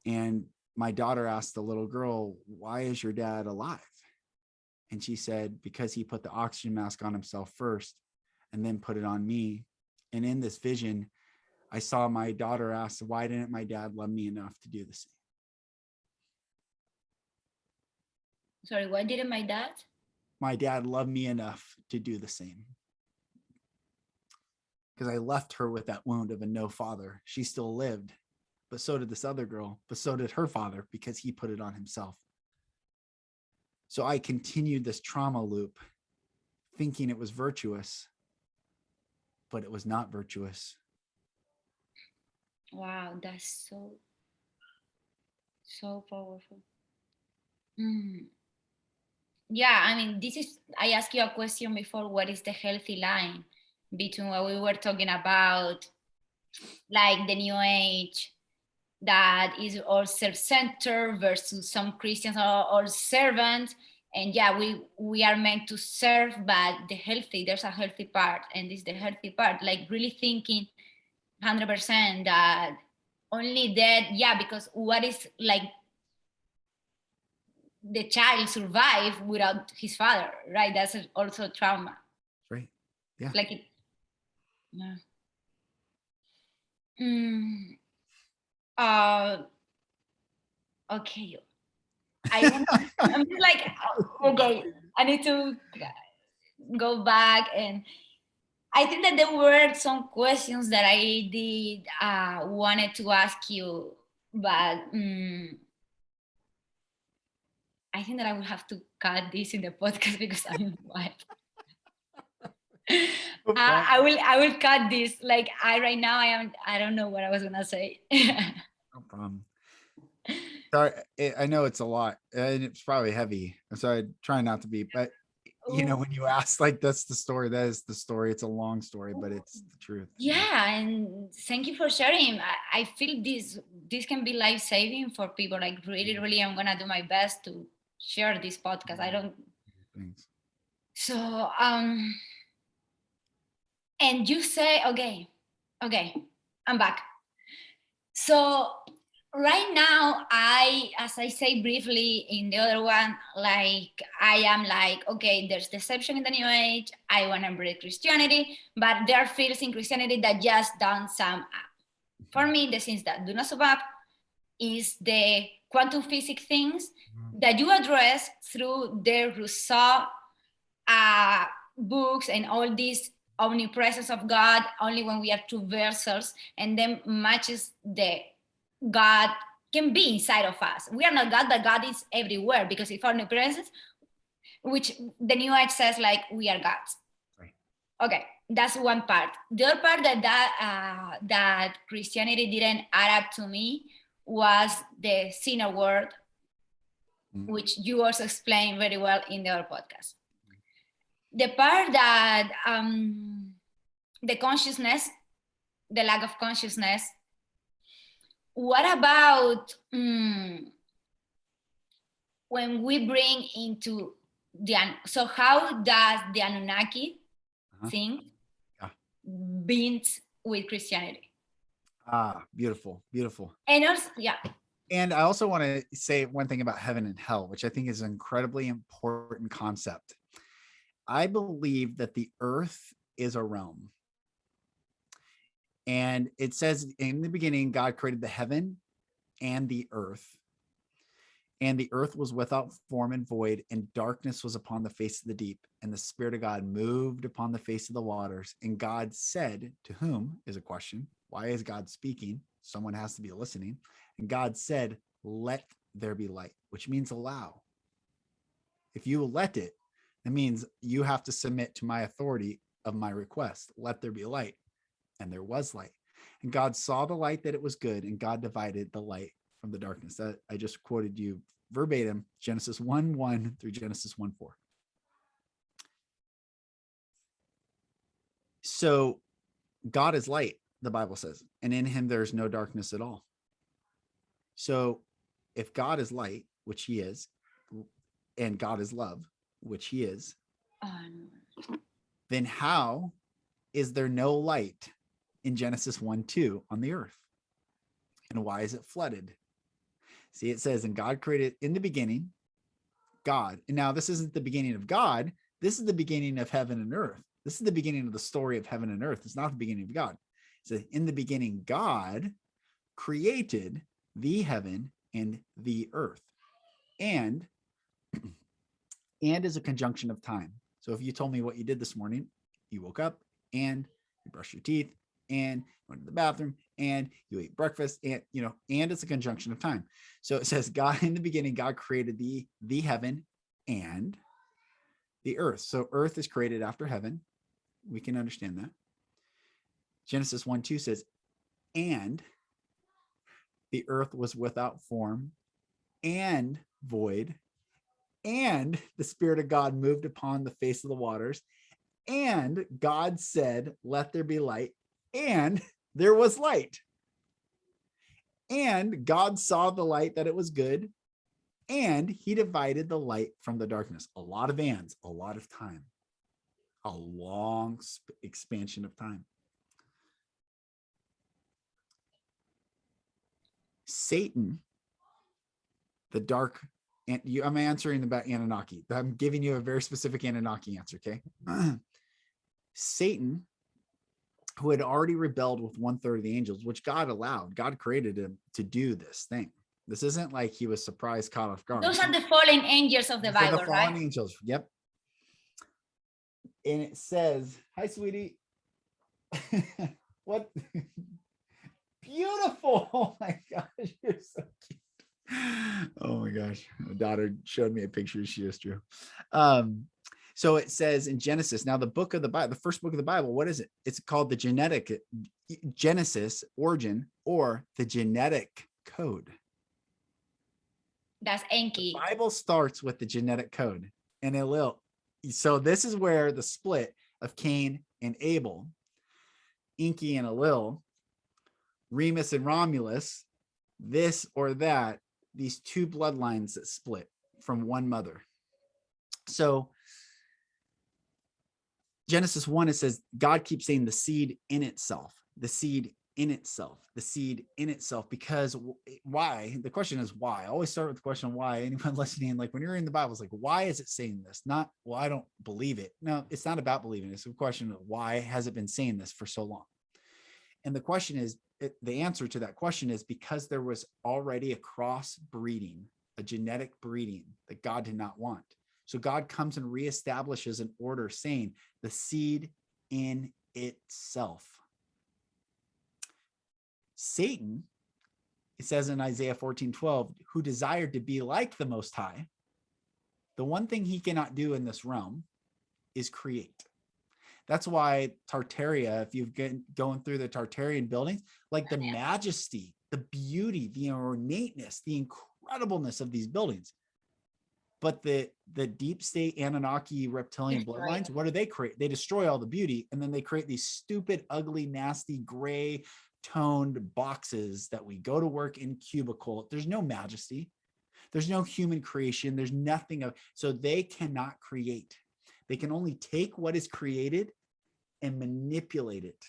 And my daughter asked the little girl, "Why is your dad alive?" And she said, "Because he put the oxygen mask on himself first and then put it on me." And in this vision, I saw my daughter ask, "Why didn't my dad love me enough to do the same?" Sorry, why didn't my dad? My dad loved me enough to do the same. Because I left her with that wound of a no father. She still lived, but so did this other girl, but so did her father, because he put it on himself. So I continued this trauma loop, thinking it was virtuous, but it was not virtuous. Wow, that's so powerful. Yeah, I mean, I asked you a question before, what is the healthy line between what we were talking about, like the new age that is all self-centered versus some Christians are all servants. And yeah, we are meant to serve, but there's a healthy part, and this is the healthy part, like really thinking 100% that only that, yeah, because what is like the child survive without his father, right? That's also trauma. Right. Yeah. Like it. Yeah. Okay. I'm just like, okay, I need to go back, and I think that there were some questions that I did wanted to ask you, but I think that I will have to cut this in the podcast because I'm wild. I will cut this. Like right now I don't know what I was gonna say. No problem. Sorry, I know it's a lot and it's probably heavy, so I try not to be, but you know, when you ask, like, that's the story, that is the story. It's a long story, but it's the truth. Yeah, and thank you for sharing. I feel this can be life-saving for people. Like really, I'm gonna do my best to share this podcast. I don't. Thanks. So and you say, okay, I'm back. So right now, as I say briefly in the other one, like I am like, okay, there's deception in the New Age. I want to embrace Christianity, but there are fields in Christianity that just don't sum up. For me, the things that do not sum up is the quantum physics things that you address through the Rousseau books and all this omnipresence of God only when we are two vessels, and then matches the God can be inside of us. We are not God, but God is everywhere, because if omnipresence, which the New Age says like we are gods. Right. Okay, that's one part. The other part that Christianity didn't add up to me was the sinner word, which you also explained very well in the other podcast. The part that the consciousness, the lack of consciousness. What about when we bring into so how does the Anunnaki thing binds with Christianity? Beautiful. And also, yeah. And I also want to say one thing about heaven and hell, which I think is an incredibly important concept. I believe that the earth is a realm. And it says in the beginning, God created the heaven and the earth. And the earth was without form and void, and darkness was upon the face of the deep. And the Spirit of God moved upon the face of the waters. And God said, to whom is a question. Why is God speaking? Someone has to be listening. And God said, let there be light, which means allow. If you let it, that means you have to submit to my authority of my request. Let there be light. And there was light. And God saw the light that it was good, and God divided the light from the darkness. That I just quoted you verbatim, Genesis 1:1 through Genesis 1:4. So God is light, the Bible says, and in him there's no darkness at all. So if God is light, which he is, and God is love, which he is, then how is there no light in Genesis 1:2 on the earth? And why is it flooded? See, it says, and God created in the beginning, God. And now this isn't the beginning of God. This is the beginning of heaven and earth. This is the beginning of the story of heaven and earth. It's not the beginning of God. It says, in the beginning, God created the heaven and the earth. And is a conjunction of time. So if you told me what you did this morning, you woke up and you brushed your teeth and went to the bathroom and you ate breakfast, and and it's a conjunction of time. So it says, God, in the beginning, God created the heaven and the earth. So earth is created after heaven. We can understand that. Genesis 1:2 says, and the earth was without form and void, and the Spirit of God moved upon the face of the waters, and God said, let there be light, and there was light. And God saw the light that it was good, and he divided the light from the darkness. A lot of ands, a lot of time, a long expansion of time. Satan, the dark, and I'm answering about Anunnaki. I'm giving you a very specific Anunnaki answer, okay? Satan, who had already rebelled with 1/3 of the angels, which God allowed. God created him to do this thing. This isn't like he was surprised, caught off guard. Those are the fallen angels of the Bible, the fallen angels. Yep. And it says, hi, sweetie. What? Beautiful. Oh my gosh, you're so cute. Oh my gosh. My daughter showed me a picture. She is true. So it says in Genesis, now the book of the Bible, the first book of the Bible, what is it? It's called the Genesis, origin, or the genetic code. That's Enki. The Bible starts with the genetic code and Elil. So this is where the split of Cain and Abel, Enki and Elil, Remus and Romulus, this or that, these two bloodlines that split from one mother. So Genesis 1, it says, God keeps saying the seed in itself, the seed in itself, the seed in itself. Because why? The question is why. I always start with the question why. Anyone listening, like when you're in the Bible, it's like, why is it saying this? Not, well, I don't believe it. No, it's not about believing. It's a question of why has it been saying this for so long? And the question is, the answer to that question is because there was already a crossbreeding, a genetic breeding that God did not want. So God comes and reestablishes an order saying the seed in itself. Satan, it says in Isaiah 14:12, who desired to be like the Most High, the one thing he cannot do in this realm is create. That's why Tartaria, if you've been going through the Tartarian buildings, like the majesty, the beauty, the ornateness, the incredibleness of these buildings. But the deep state Anunnaki reptilian bloodlines, what do they create? They destroy all the beauty, and then they create these stupid, ugly, nasty, gray toned boxes that we go to work in cubicle. There's no majesty. There's no human creation. There's nothing of, so they cannot create. They can only take what is created and manipulate it.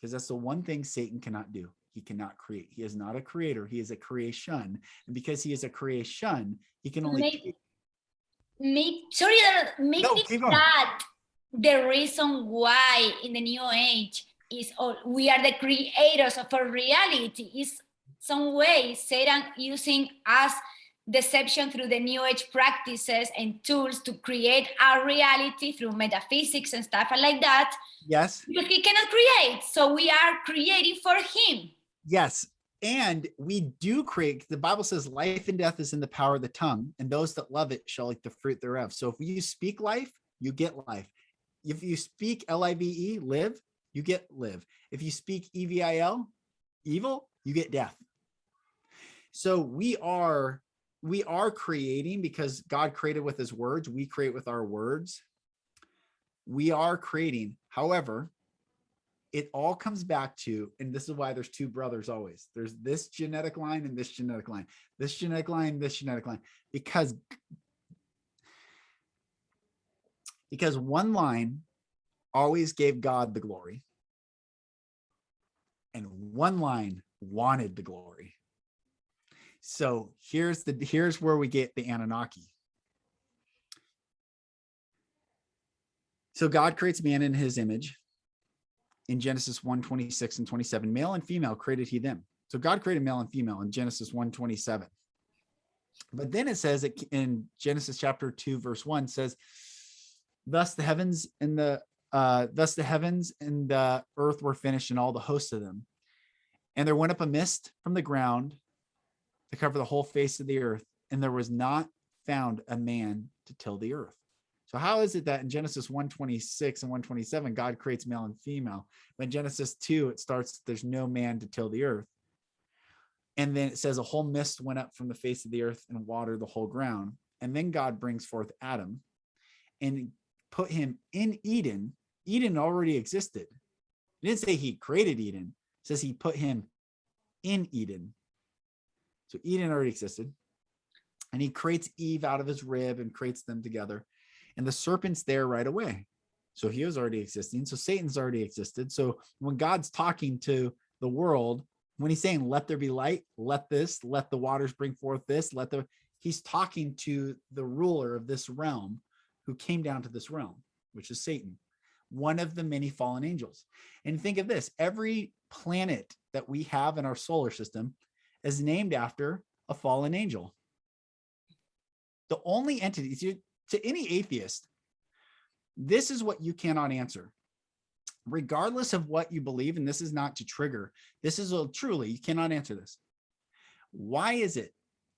Because that's the one thing Satan cannot do. He cannot create. He is not a creator. He is a creation. And because he is a creation, he can only Maybe that the reason why in the new age is we are the creators of our reality. Is some way Satan using us deception through the new age practices and tools to create our reality through metaphysics and stuff like that. Yes. Because he cannot create. So we are creating for him. Yes. And we do create, the Bible says life and death is in the power of the tongue, and those that love it shall eat the fruit thereof. So if you speak life, you get life. If you speak live, live, you get live. If you speak evil, evil, you get death. So we are creating because God created with his words. We create with our words. We are creating. However, it all comes back to, and this is why there's two brothers always. There's this genetic line and this genetic line, this genetic line, this genetic line, because one line always gave God the glory, and one line wanted the glory. So here's where we get the Anunnaki. So God creates man in his image. In Genesis 1:26 and 27, male and female created he them. So God created male and female in Genesis 1:27. But then it says in Genesis chapter 2, verse 1 says, thus the heavens and the earth were finished and all the hosts of them. And there went up a mist from the ground to cover the whole face of the earth, and there was not found a man to till the earth. So how is it that in Genesis 1:26 and 1:27, God creates male and female? But in Genesis 2, it starts, there's no man to till the earth. And then it says a whole mist went up from the face of the earth and watered the whole ground. And then God brings forth Adam and put him in Eden. Eden already existed. It didn't say he created Eden. It says he put him in Eden. So Eden already existed. And he creates Eve out of his rib and creates them together. And the serpent's there right away. So he was already existing. So Satan's already existed. So when God's talking to the world, when he's saying, let there be light, let the waters bring forth this, he's talking to the ruler of this realm who came down to this realm, which is Satan, one of the many fallen angels. And think of this, every planet that we have in our solar system is named after a fallen angel. The only entities, to any atheist, this is what you cannot answer. Regardless of what you believe, and this is not to trigger, this is truly, you cannot answer this. Why is it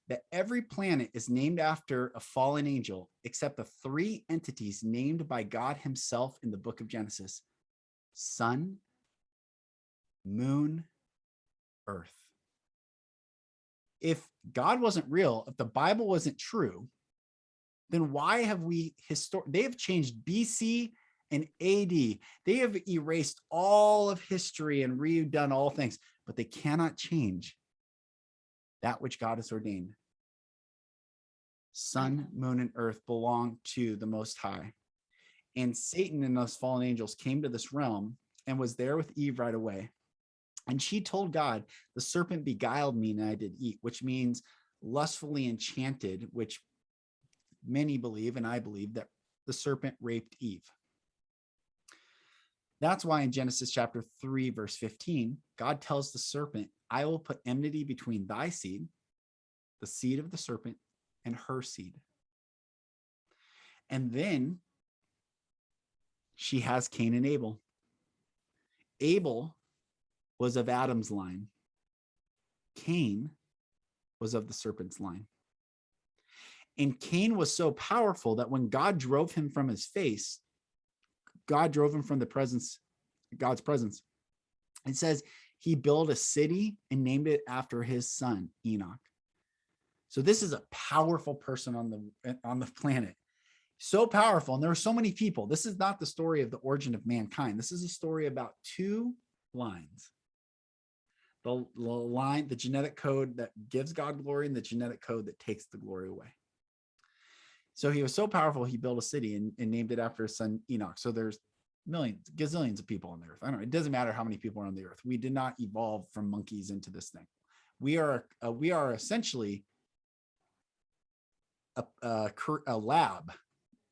that every planet is named after a fallen angel except the three entities named by God himself in the book of Genesis? Sun, moon, earth. If God wasn't real, if the Bible wasn't true, then why have they have changed BC and AD. They have erased all of history and redone all things, but they cannot change that which God has ordained. Sun, moon, and earth belong to the Most High. And Satan and those fallen angels came to this realm and was there with Eve right away. And she told God, the serpent beguiled me and I did eat, which means lustfully enchanted, which many believe, and I believe, that the serpent raped Eve. That's why in Genesis chapter 3, verse 15, God tells the serpent, I will put enmity between thy seed, the seed of the serpent, and her seed. And then she has Cain and Abel. Abel was of Adam's line. Cain was of the serpent's line. And Cain was so powerful that when God drove him from his face, God drove him from the presence, God's presence. It says he built a city and named it after his son, Enoch. So this is a powerful person on the planet. So powerful. And there are so many people. This is not the story of the origin of mankind. This is a story about two lines. The line, the genetic code that gives God glory, and the genetic code that takes the glory away. So he was so powerful, he built a city and named it after his son Enoch. So there's millions, gazillions of people on the earth. I don't know. It doesn't matter how many people are on the earth. We did not evolve from monkeys into this thing. We are essentially a lab.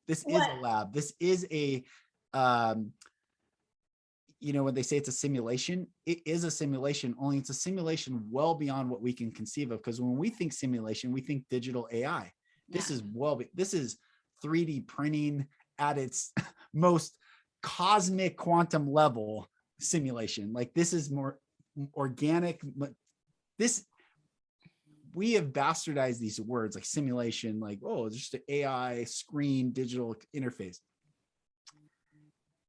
This is a lab. This is a, when they say it's a simulation, it is a simulation, only it's a simulation well beyond what we can conceive of. Because when we think simulation, we think digital AI. This is 3D printing at its most cosmic quantum level simulation. Like this is more organic. We have bastardized these words like simulation, like, oh, it's just an AI screen digital interface.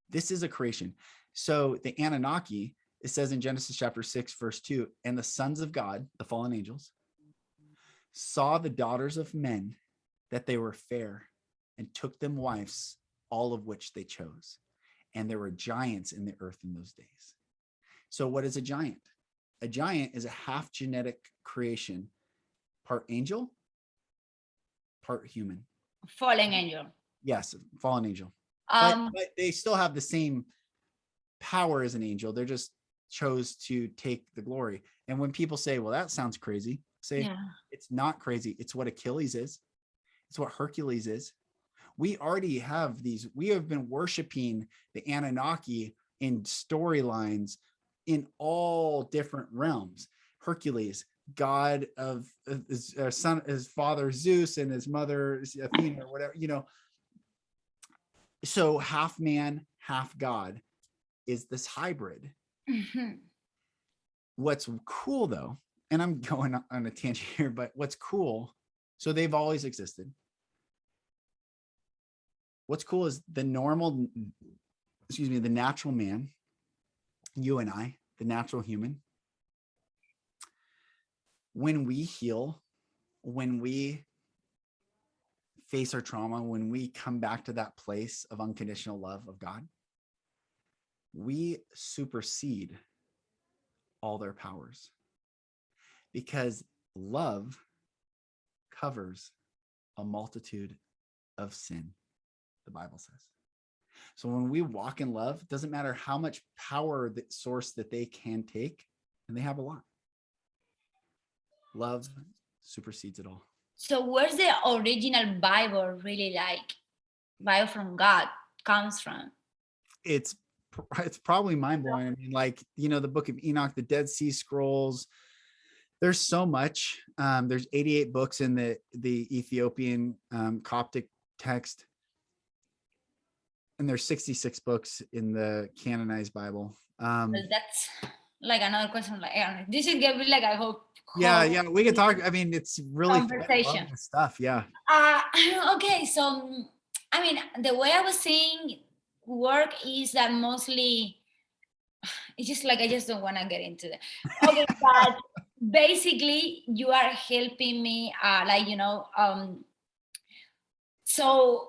This is a creation. So the Anunnaki, it says in Genesis chapter 6, verse 2, and the sons of God, the fallen angels, saw the daughters of men that they were fair and took them wives, all of which they chose. And there were giants in the earth in those days. So what is a giant? A giant is a half genetic creation, part angel, part human. Fallen angel. Yes, fallen angel. But they still have the same power as an angel. They're just chose to take the glory. And when people say, well, that sounds crazy, say, it's not crazy. It's what Achilles is. It's what Hercules is. We already have these. We have been worshiping the Anunnaki in storylines in all different realms. Hercules, god of his son, his father Zeus, and his mother Athena, or whatever, So half man, half God is this hybrid. Mm-hmm. What's cool though, and I'm going on a tangent here, but what's cool, so they've always existed. What's cool is the natural man, you and I, the natural human, when we heal, when we face our trauma, when we come back to that place of unconditional love of God, we supersede all their powers, because love covers a multitude of sin, the Bible says. So when we walk in love, it doesn't matter how much power the source that they can take, and they have a lot. Love supersedes it all. So where's the original Bible really, like Bible from God, comes from? It's probably mind-blowing. I mean, like, the book of Enoch, the Dead Sea Scrolls, there's so much. There's 88 books in the Ethiopian Coptic text, and there's 66 books in the canonized Bible. That's like another question. Like, this is gonna be like, I hope. Yeah, we can talk. I mean, it's really conversation stuff. Yeah. Okay, so I mean, the way I was seeing work is that mostly it's just like I just don't want to get into that. Okay, but basically you are helping me, so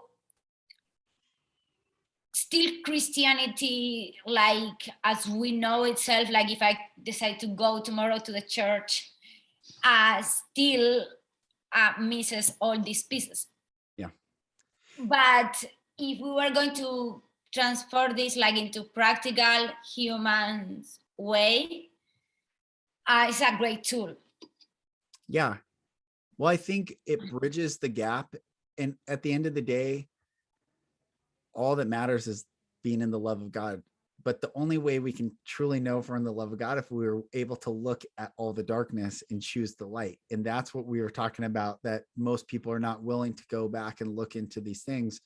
still Christianity, like as we know itself, like if I decide to go tomorrow to the church, still misses all these pieces. Yeah. But if we were going to transfer this like into practical human way, it's a great tool. Yeah. Well, I think it bridges the gap. And at the end of the day, all that matters is being in the love of God. But the only way we can truly know if we're in the love of God, if we were able to look at all the darkness and choose the light. And that's what we were talking about, that most people are not willing to go back and look into these things.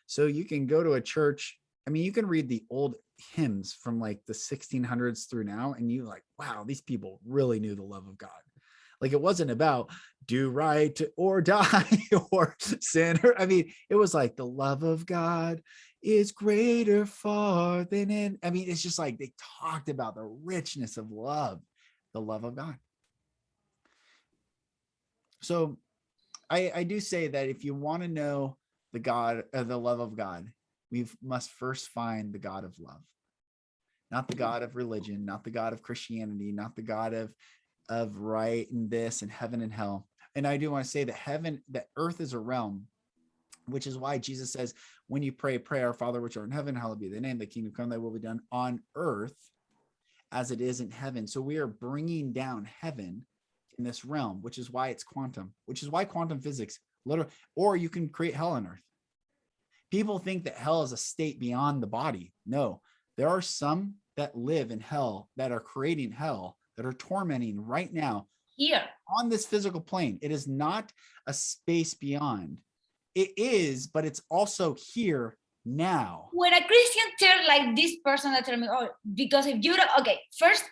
So you can go to a church. I mean, you can read the old hymns from like the 1600s through now, and you like, wow, these people really knew the love of God. Like, it wasn't about do right or die or sin. I mean, it was like the love of God is greater far than in. I mean, it's just like they talked about the richness of love, the love of God. So I do say that if you want to know the love of God, we must first find the God of love, not the God of religion, not the God of Christianity, not the God of right and this and heaven and hell. And I do want to say that earth is a realm, which is why Jesus says, when you pray our Father which art in heaven, hallowed be thy name, thy kingdom come, thy will be done on earth as it is in heaven. So we are bringing down heaven in this realm, which is why it's quantum, which is why quantum physics, literally, or you can create hell on earth. People think that hell is a state beyond the body. No, there are some that live in hell, that are creating hell, that are tormenting right now here on this physical plane. It is not a space beyond. It is, but it's also here now. When a Christian tells like this person that tell me, oh, because if you don't, okay, first,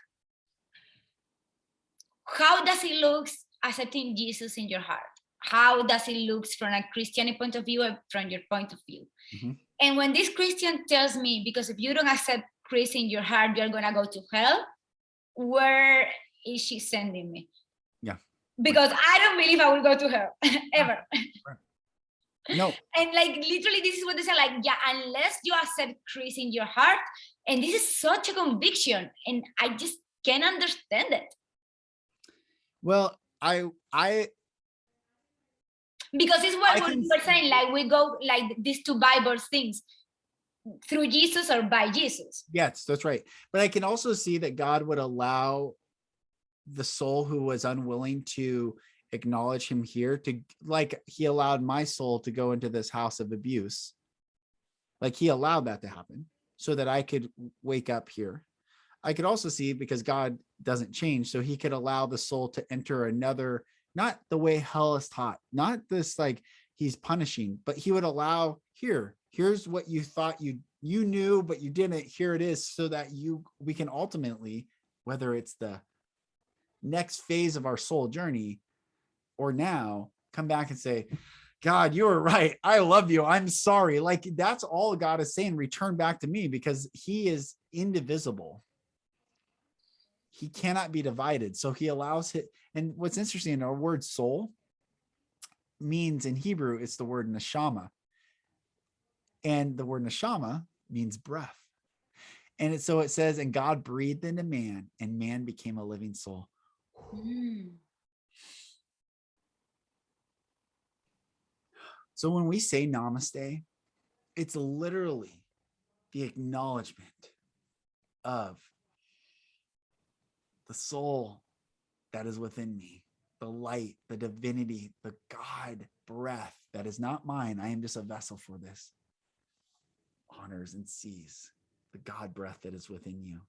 how does it look accepting Jesus in your heart? How does it look from a Christian point of view and from your point of view? Mm-hmm. And when this Christian tells me, because if you don't accept Christ in your heart, you're going to go to hell, where is she sending me? Yeah. Because I don't believe I will go to hell, ever. No. And like literally this is what they say, like, yeah, unless you accept Christ in your heart. And this is such a conviction, and I just can't understand it. Well, I because it's what we were saying, like we go like these two Bible things, through Jesus or by Jesus. Yes, that's right. But I can also see that God would allow the soul who was unwilling to acknowledge him here to, like, he allowed my soul to go into this house of abuse. Like, he allowed that to happen so that I could wake up here. I could also see, because God doesn't change, so he could allow the soul to enter another, not the way hell is taught, not this like he's punishing, but he would allow, here's what you thought you knew, but you didn't. Here it is, so that we can ultimately, whether it's the next phase of our soul journey or now, come back and say, God, you were right. I love you. I'm sorry. Like, that's all God is saying. Return back to me, because he is indivisible. He cannot be divided. So he allows it. And what's interesting, our word soul means in Hebrew, it's the word neshama. And the word neshama means breath. And so it says, and God breathed into man, and man became a living soul. So when we say namaste, it's literally the acknowledgement of the soul that is within me, the light, the divinity, the God breath that is not mine. I am just a vessel for this. Honors and sees the God breath that is within you.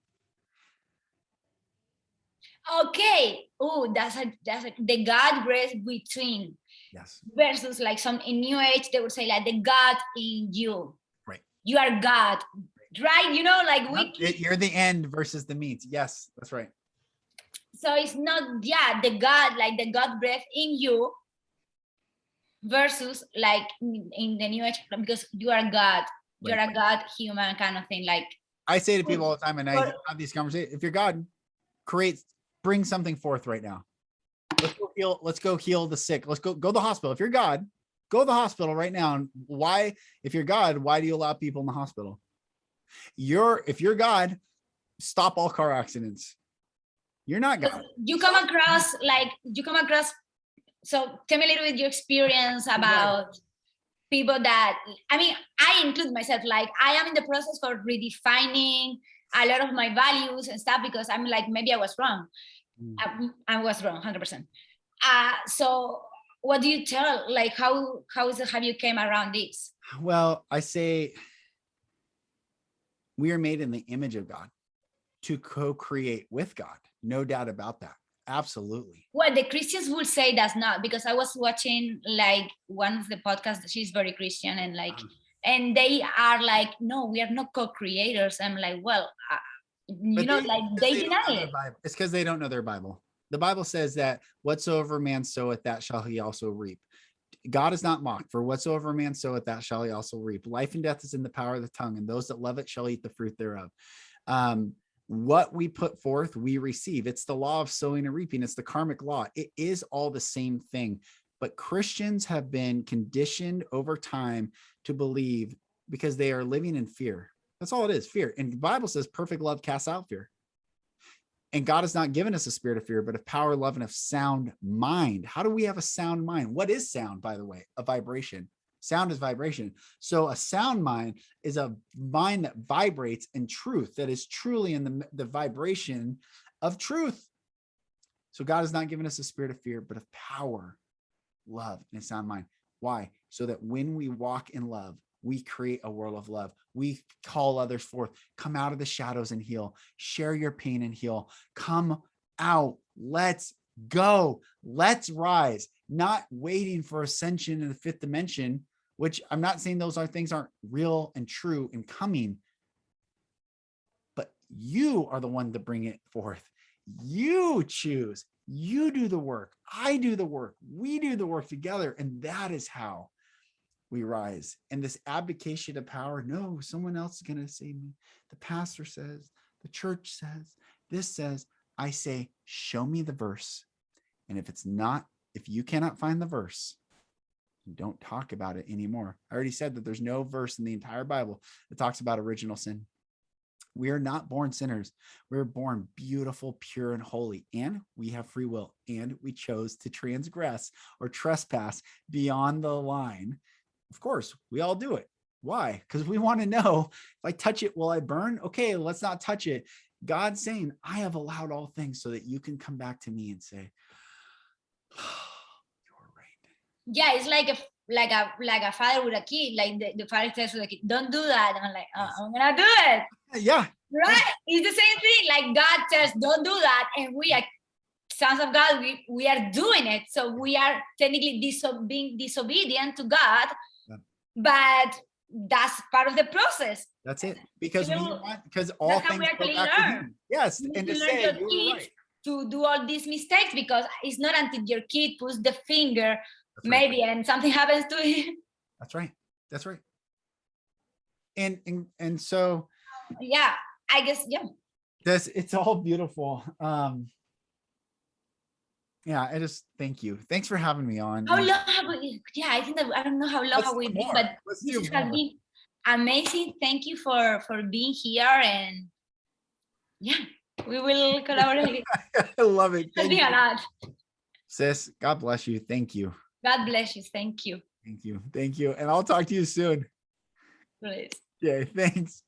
Okay. Oh, that's the God breath between. Yes. Versus like some in New Age, they would say like the God in you. Right. You are God. Right? You know, like you're the end versus the means. Yes, that's right. So it's not, the God, like the God breath in you versus like in the New Age, because you are God. You're a God human kind of thing. Like I say to people all the time, and I have these conversations, if you're God, bring something forth right now. Let's go heal the sick. Let's go to the hospital. If you're God, go to the hospital right now. And why, if you're God, why do you allow people in the hospital? If you're God, stop all car accidents. You're not God. You come across, so tell me a little bit your experience about. people that, I mean, I include myself, like I am in the process for redefining a lot of my values and stuff, because I'm like, maybe I was wrong. I was wrong 100%. So what do you tell, like, how is it, have you came around this? Well, I say we are made in the image of God to co-create with God. No doubt about that. Absolutely. Well, the Christians will say that's not, because I was watching like one of the podcasts, she's very Christian, and like, and they are like, no, we are not co-creators. I'm like, well, you know, like they deny it. It's because they don't know their Bible. The Bible says that whatsoever man soweth, that shall he also reap. God is not mocked, for whatsoever man soweth, that shall he also reap. Life and death is in the power of the tongue, and those that love it shall eat the fruit thereof. What we put forth, we receive. It's the law of sowing and reaping. It's the karmic law. It is all the same thing. But Christians have been conditioned over time to believe, because they are living in fear. That's all it is, fear. And the Bible says perfect love casts out fear. And God has not given us a spirit of fear, but of power, love, and of sound mind. How do we have a sound mind? What is sound, by the way? A vibration. Sound is vibration. So a sound mind is a mind that vibrates in truth, that is truly in the vibration of truth. So God has not given us a spirit of fear, but of power, love, and a sound mind. Why? So that when we walk in love, we create a world of love. We call others forth. Come out of the shadows and heal. Share your pain and heal. Come out. Let's go. Let's rise. Not waiting for ascension in the fifth dimension, which I'm not saying those things aren't real and true and coming, but you are the one to bring it forth. You choose. You do the work. I do the work. We do the work together. And that is how we rise. And this abdication of power, no, someone else is going to save me. The pastor says, the church says, this says, I say, show me the verse. And if you cannot find the verse, don't talk about it anymore. I already said that there's no verse in the entire Bible that talks about original sin. We are not born sinners. We're born beautiful, pure, and holy. And we have free will. And we chose to transgress or trespass beyond the line. Of course, we all do it. Why? Because we want to know, if I touch it, will I burn? Okay, let's not touch it. God's saying, I have allowed all things so that you can come back to me and say, oh, you're right. Yeah, it's like a father with a kid. Like the father says to the kid, don't do that. And I'm like, I'm gonna do it. Yeah. Right? It's the same thing. Like God says, don't do that. And we are sons of God, we are doing it. So we are technically being disobedient to God, but that's part of the process. That's it. Because all things go back to Him. Yes. And to say you're right. To do all these mistakes, because it's not until your kid puts the finger, maybe, and something happens to him. That's right. That's right. And so, yeah, I guess, yeah. It's all beautiful. Yeah, I just thank you. Thanks for having me on. How long have we? Yeah, I think that I don't know how long have we been, but this has been amazing. Thank you for being here, and yeah, we will collaborate. I love it. Thank you a lot, sis. God bless you. Thank you. God bless you. Thank you. Thank you. Thank you. And I'll talk to you soon. Please. Okay. Thanks.